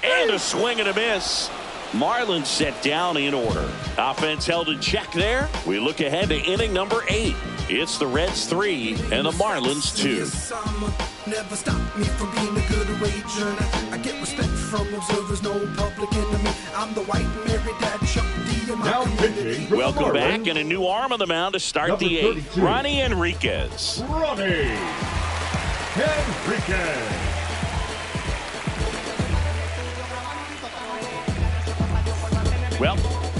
And a swing and a miss. Marlins set down in order. Offense held in check there. We look ahead to inning number 8. It's the Reds 3 and the Marlins 2. Never stop me from being a good wager. I get respect from observers, no public enemy. I'm the white Mary Dad Chuck D. Now pitching. Welcome back, and a new arm on the mound to start Number the 8th. 32. Ronnie Enriquez. Ronnie Enriquez. Well,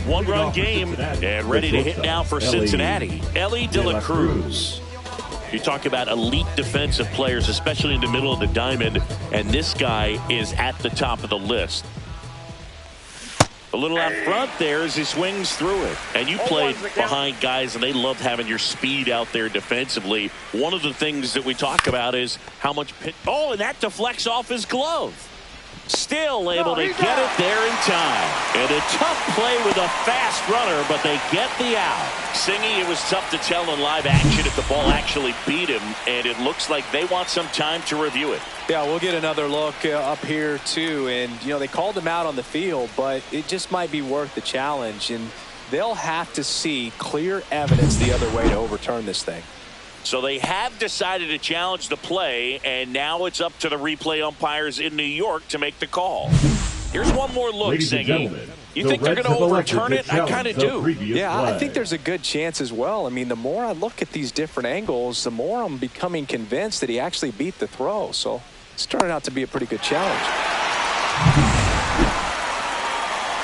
one-run game and ready to hit now for Cincinnati. Ellie De La Cruz. You talk about elite defensive players, especially in the middle of the diamond, and this guy is at the top of the list. A little out front there as he swings through it. And you played behind guys, and they loved having your speed out there defensively. One of the things that we talk about is how much pitch. Oh, and that deflects off his glove. Still able to get it there in time. And a tough play with a fast runner, but they get the out. Singy, it was tough to tell in live action if the ball actually beat him, and it looks like they want some time to review it. Yeah, we'll get another look up here too, and you know, they called him out on the field, but it just might be worth the challenge, and they'll have to see clear evidence the other way to overturn this thing. So they have decided to challenge the play, and now it's up to the replay umpires in New York to make the call. Here's one more look, Singy. You think they're going to overturn it? I kind of do. Yeah, I think there's a good chance as well. I mean, the more I look at these different angles, the more I'm becoming convinced that he actually beat the throw. So it's turning out to be a pretty good challenge.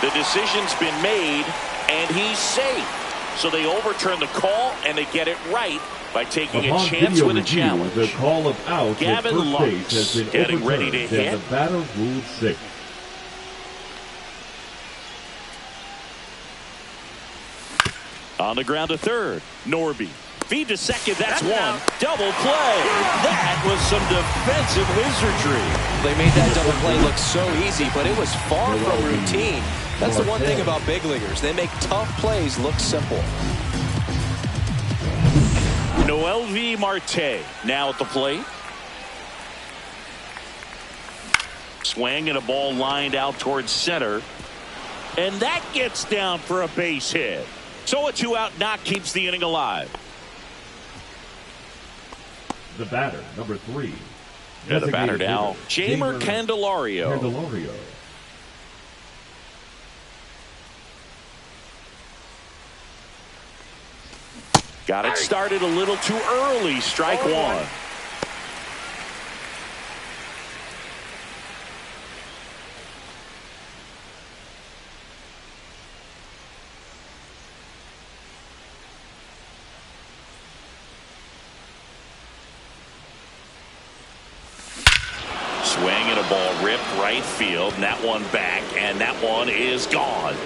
The decision's been made, and he's safe. So they overturn the call, and they get it right by taking a chance with a challenge. The call of out Gavin at first Lux base has been getting ready to hit. The batter ruled safe. On the ground to third, Norby. Feed to second, that's one. Double play. That was some defensive wizardry. They made that double play look so easy, but it was far from routine. That's the one thing about big leaguers. They make tough plays look simple. Noelvi Marte now at the plate. Swing and a ball lined out towards center. And that gets down for a base hit. So a 2-out knock keeps the inning alive. The batter, number 3. And the batter now, Jamer Candelario. Got it started a little too early. Strike one. ball ripped right field, and that one back, and that one is gone.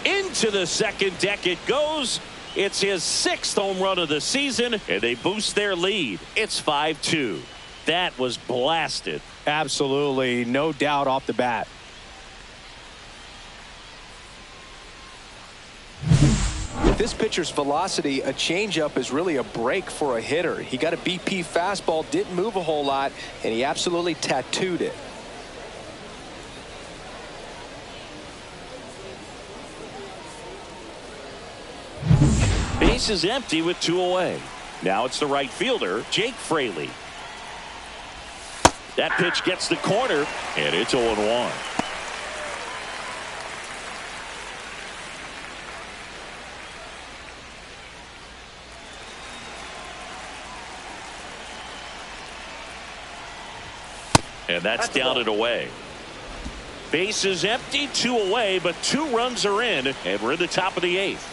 Into the second deck it goes. It's his 6th home run of the season, and they boost their lead. It's 5-2. That was blasted. Absolutely, no doubt off the bat. With this pitcher's velocity, a changeup is really a break for a hitter. He got a BP fastball, didn't move a whole lot, and he absolutely tattooed it. Base is empty with 2 away. Now it's the right fielder, Jake Fraley. That pitch gets the corner, and it's 0-1. And that's down and away. Base is empty, 2 away, but 2 runs are in, and we're in the top of the 8th.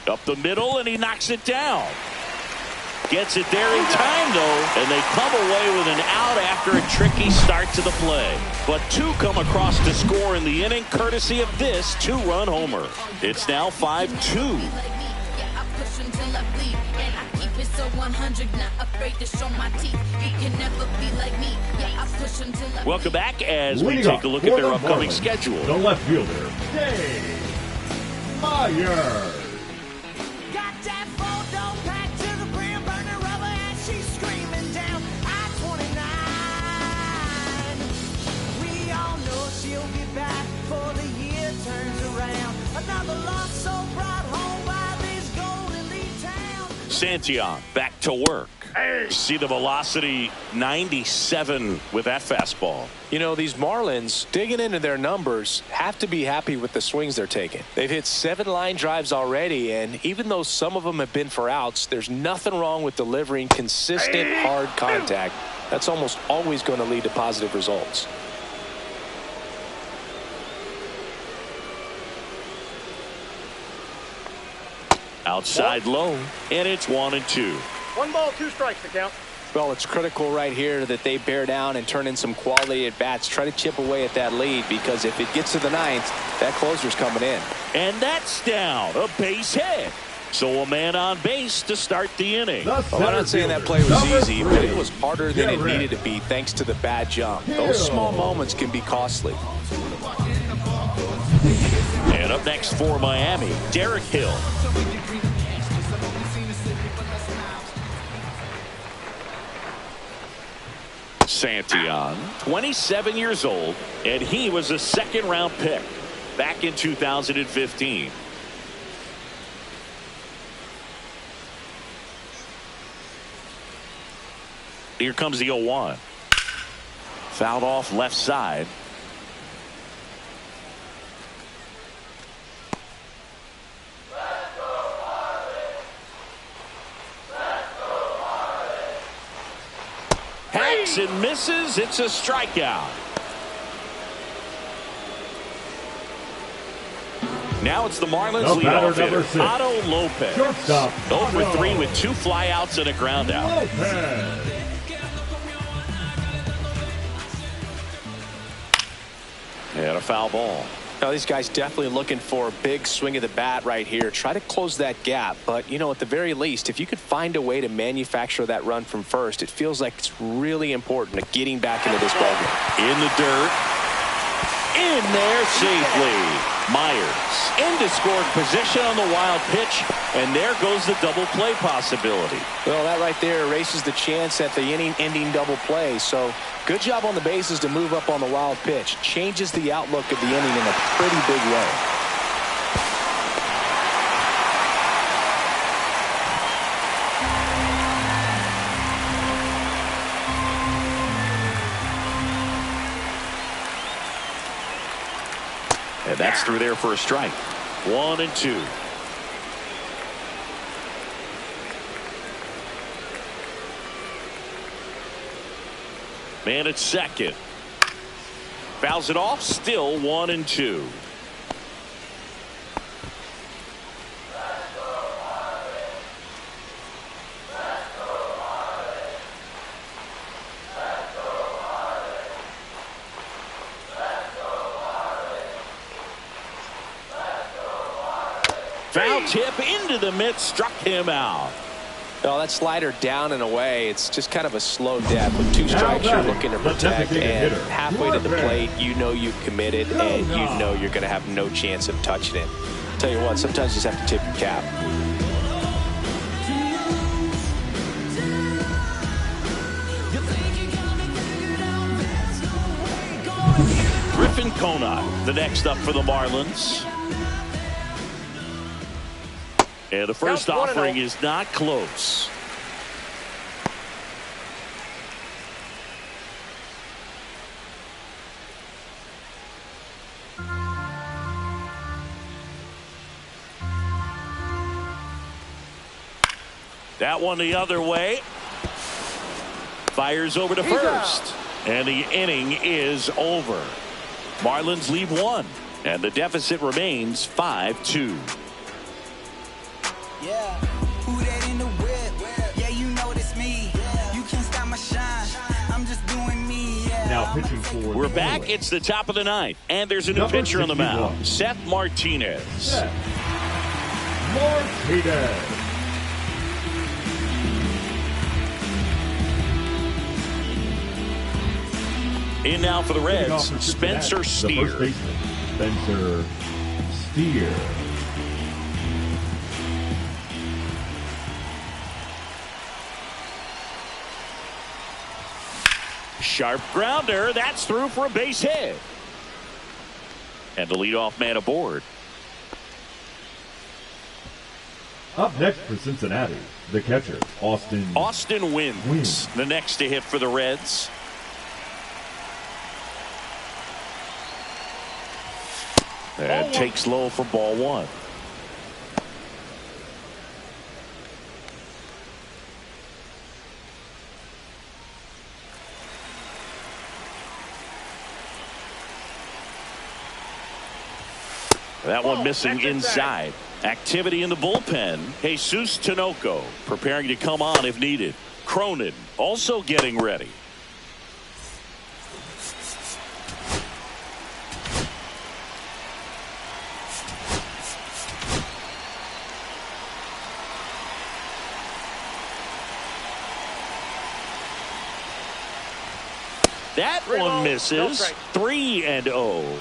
Up the middle, and he knocks it down. Gets it there in time, though, and they come away with an out after a tricky start to the play. But 2 come across to score in the inning, courtesy of this 2-run homer. It's now 5-2. Welcome back as we take a look at their upcoming schedule. The left fielder, Dave Meyer. Santillan back to work. See the velocity, 97 with that fastball. You know, these Marlins, digging into their numbers, have to be happy with the swings they're taking. They've hit 7 line drives already, and even though some of them have been for outs, there's nothing wrong with delivering consistent, hard contact. That's almost always going to lead to positive results. Outside low, and it's 1-2. 1 ball, 2 strikes to count. Well, it's critical right here that they bear down and turn in some quality at bats. Try to chip away at that lead, because if it gets to the 9th, that closer's coming in. And that's down, a base hit. So a man on base to start the inning. Well, I'm not saying that play was easy, but it was harder than it needed to be thanks to the bad jump. Those small moments can be costly. And up next for Miami, Derek Hill. Santillan, 27 years old, and he was a 2nd-round pick back in 2015. Here comes the 0-1. Fouled off left side. Hacks and misses. It's a strikeout. Now it's the Marlins leadoff hitter, Otto Lopez. Shortstop, 0-for-3 with 2 flyouts and a ground out. Lopez. And a foul ball. Now, these guys definitely looking for a big swing of the bat right here. Try to close that gap. But, you know, at the very least, if you could find a way to manufacture that run from first, it feels like it's really important to getting back into this ballgame. In the dirt. In there safely. Myers into scoring position on the wild pitch, and there goes the double play possibility. Well, that right there erases the chance at the inning-ending double play. So good job on the bases to move up on the wild pitch. Changes the outlook of the inning in a pretty big way. And that's through there for a strike. 1-2. Man at second. Fouls it off. Still 1-2. Foul tip into the mitt, struck him out. Oh, that slider down and away. It's just kind of a slow death. With 2 strikes, you're looking to protect, and halfway to the plate, you know you've committed, and you know you're going to have no chance of touching it. Tell you what, sometimes you just have to tip your cap. Griffin Conant, the next up for the Marlins. And the first offering is not close. That one the other way. Fires over to first. And the inning is over. Marlins lead 1. And the deficit remains 5-2. Yeah, who that in the whip? Yeah, you know it's me. You can't stop my shine. I'm just doing me. Yeah. Now pitching for. We're back. It's the top of the 9th, and there's a new pitcher on the mound, Seth Martinez. Martinez. In now for the Reds, Spencer Steer. Spencer Steer. Sharp grounder. That's through for a base hit. And the leadoff man aboard. Up next for Cincinnati, the catcher, Austin Wynns. The next to hit for the Reds. And takes low for ball 1. That one missing inside. Activity in the bullpen. Jesus Tinoco preparing to come on if needed. Cronin also getting ready. That one misses. 3-0.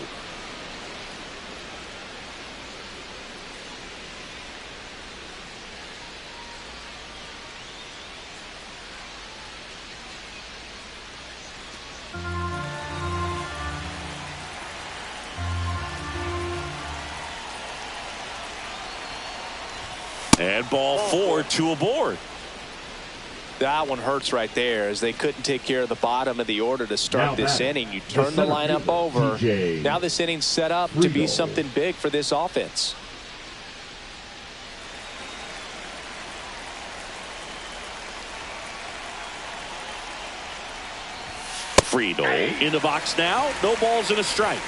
And ball 4, 2 aboard. That one hurts right there, as they couldn't take care of the bottom of the order to start this inning. You turn the lineup over. Now this inning's set up to be something big for this offense. Friedel in the box now. No balls and a strike.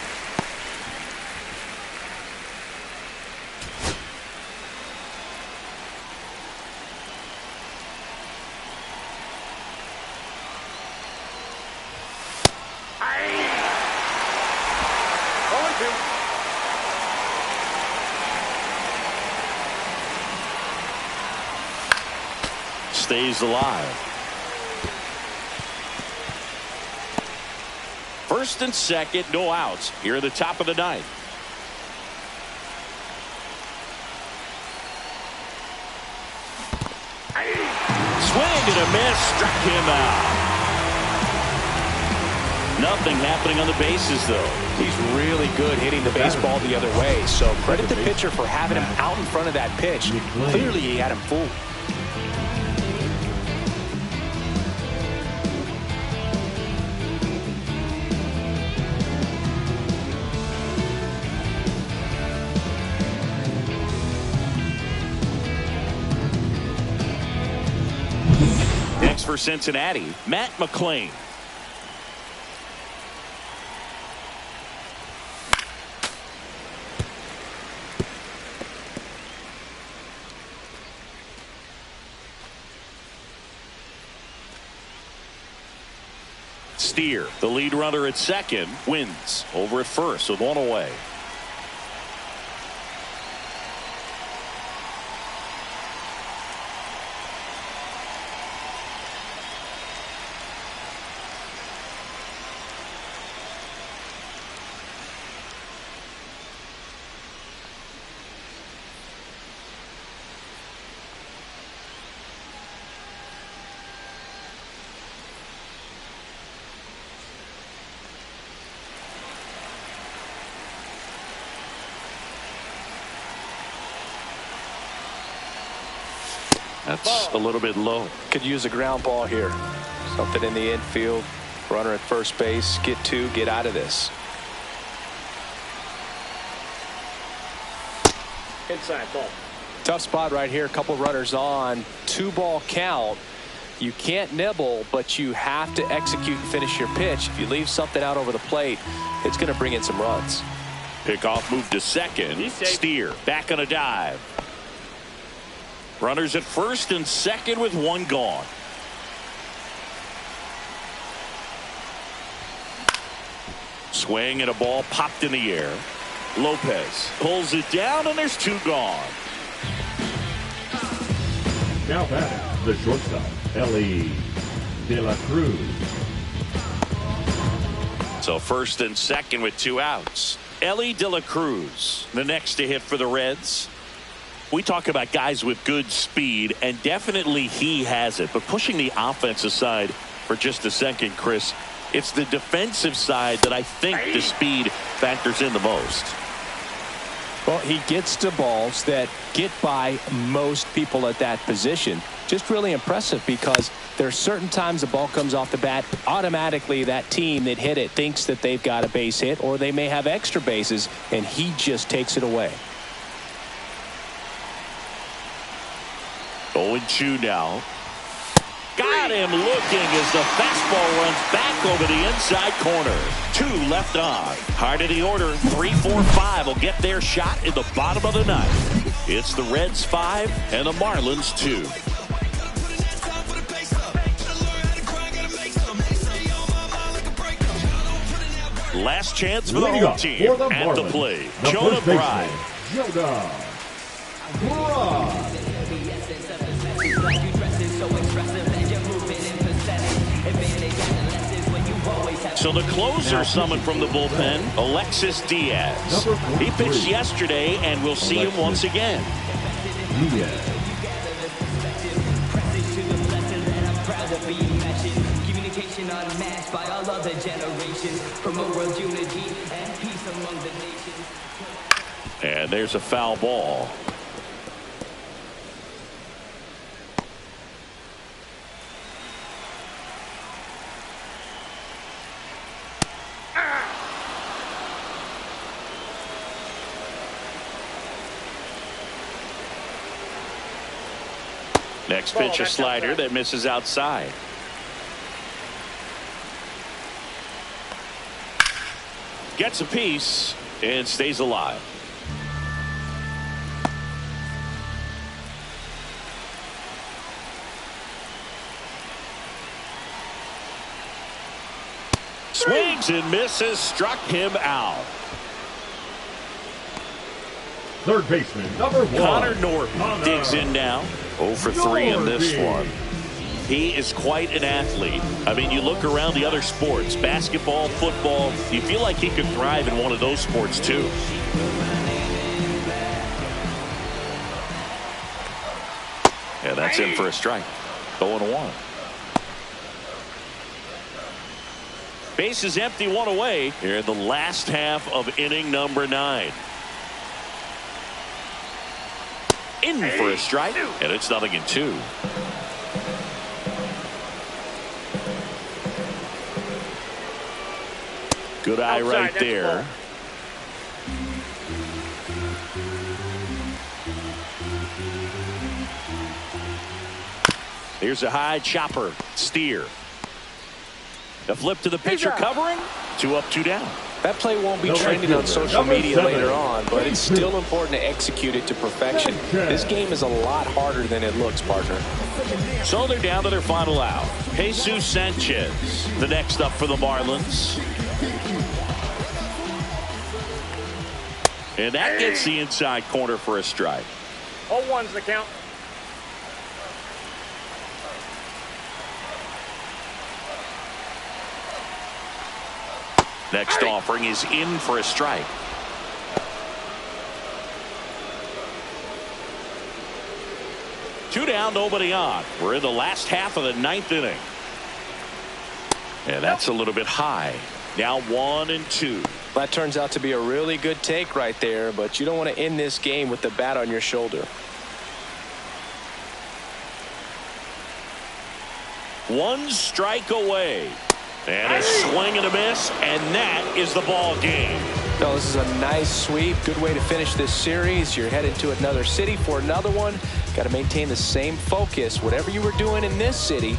Stays alive. First and second, no outs here at the top of the 9th. Swing and a miss, struck him out. Nothing happening on the bases, though. He's really good hitting the baseball the other way, so credit the pitcher for having him out in front of that pitch. Clearly he had him fooled. Next for Cincinnati, Matt McClain. Steer, the lead runner at second, wins over at first with 1 away. That's a little bit low. Could use a ground ball here. Something in the infield. Runner at first base. Get two. Get out of this. Inside ball. Tough spot right here. A couple runners on. 2-ball count. You can't nibble, but you have to execute and finish your pitch. If you leave something out over the plate, it's going to bring in some runs. Pickoff move to second. Steer back on a dive. Runners at first and second with one gone. Swing and a ball popped in the air. Lopez pulls it down and there's two gone. Now batting, the shortstop, Ellie De La Cruz. So first and second with two outs. Ellie De La Cruz, the next to hit for the Reds. We talk about guys with good speed, and definitely he has it. But pushing the offensive side for just a second, Chris, it's the defensive side that I think the speed factors in the most. Well, he gets to balls that get by most people at that position. Just really impressive because there are certain times the ball comes off the bat, automatically that team that hit it thinks that they've got a base hit or they may have extra bases, and he just takes it away. 0-2 now. Got him looking as the fastball runs back over the inside corner. 2 left on. Hard of the order. 3, 4, 5 will get their shot in the bottom of the ninth. It's the Reds 5 and the Marlins 2. Last chance for the home team at the plate. Jonah Bride. Jonah Bride. So the closer summoned from the bullpen, Alexis Diaz. He pitched yesterday, and we'll see him once again. Communication unmatched by all other generations. Promote world unity and peace among the nations. And there's a foul ball. Next pitch, a slider that misses outside. Gets a piece and stays alive. Swings and misses, struck him out. Third baseman, number 1. Connor Norton digs in now. 0 for 3 in this one. He is quite an athlete. I mean, you look around the other sports, basketball, football, you feel like he could thrive in one of those sports too. Yeah, that's in for a strike. 0-1. Base is empty, 1 away here in the last half of inning number 9. In for a strike, and it's 0-2. Good eye right there. Here's a high chopper. Steer. The flip to the pitcher covering. 2 up, 2 down. That play won't be trending on social media later on, but it's still important to execute it to perfection. This game is a lot harder than it looks, partner. So they're down to their final out. Jesus Sanchez, the next up for the Marlins. And that gets the inside corner for a strike. 0-1's the count. Next offering is in for a strike. Two down, nobody on. We're in the last half of the 9th inning. And that's a little bit high. Now 1-2. That turns out to be a really good take right there, but you don't want to end this game with the bat on your shoulder. One strike away. And a swing and a miss, and that is the ball game. No, this is a nice sweep. Good way to finish this series. You're headed to another city for another one. Got to maintain the same focus. Whatever you were doing in this city,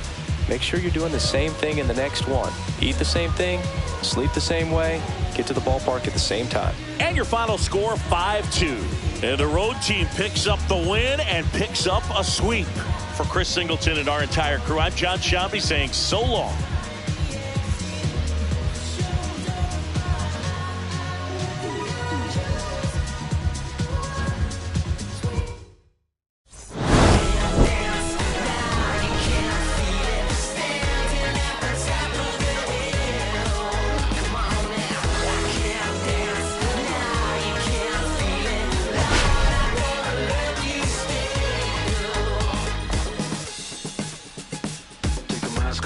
make sure you're doing the same thing in the next one. Eat the same thing, sleep the same way, get to the ballpark at the same time. And your final score, 5-2. And the road team picks up the win and picks up a sweep. For Chris Singleton and our entire crew, I'm John Shambi saying so long.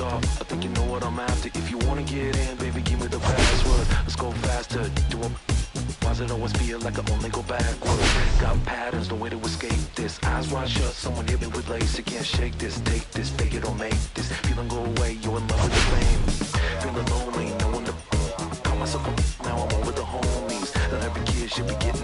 I think you know what I'm after. If you wanna get in, baby, give me the password. Let's go faster. Why does it always feel like I only go backwards? Got patterns, no way to escape this. Eyes wide shut, someone hit me with lace. You can't shake this, take this, fake it or make this. Feeling go away, you're in love with the fame. Feeling lonely, no one to call myself up. Now I'm over the homies. Not every kid should be getting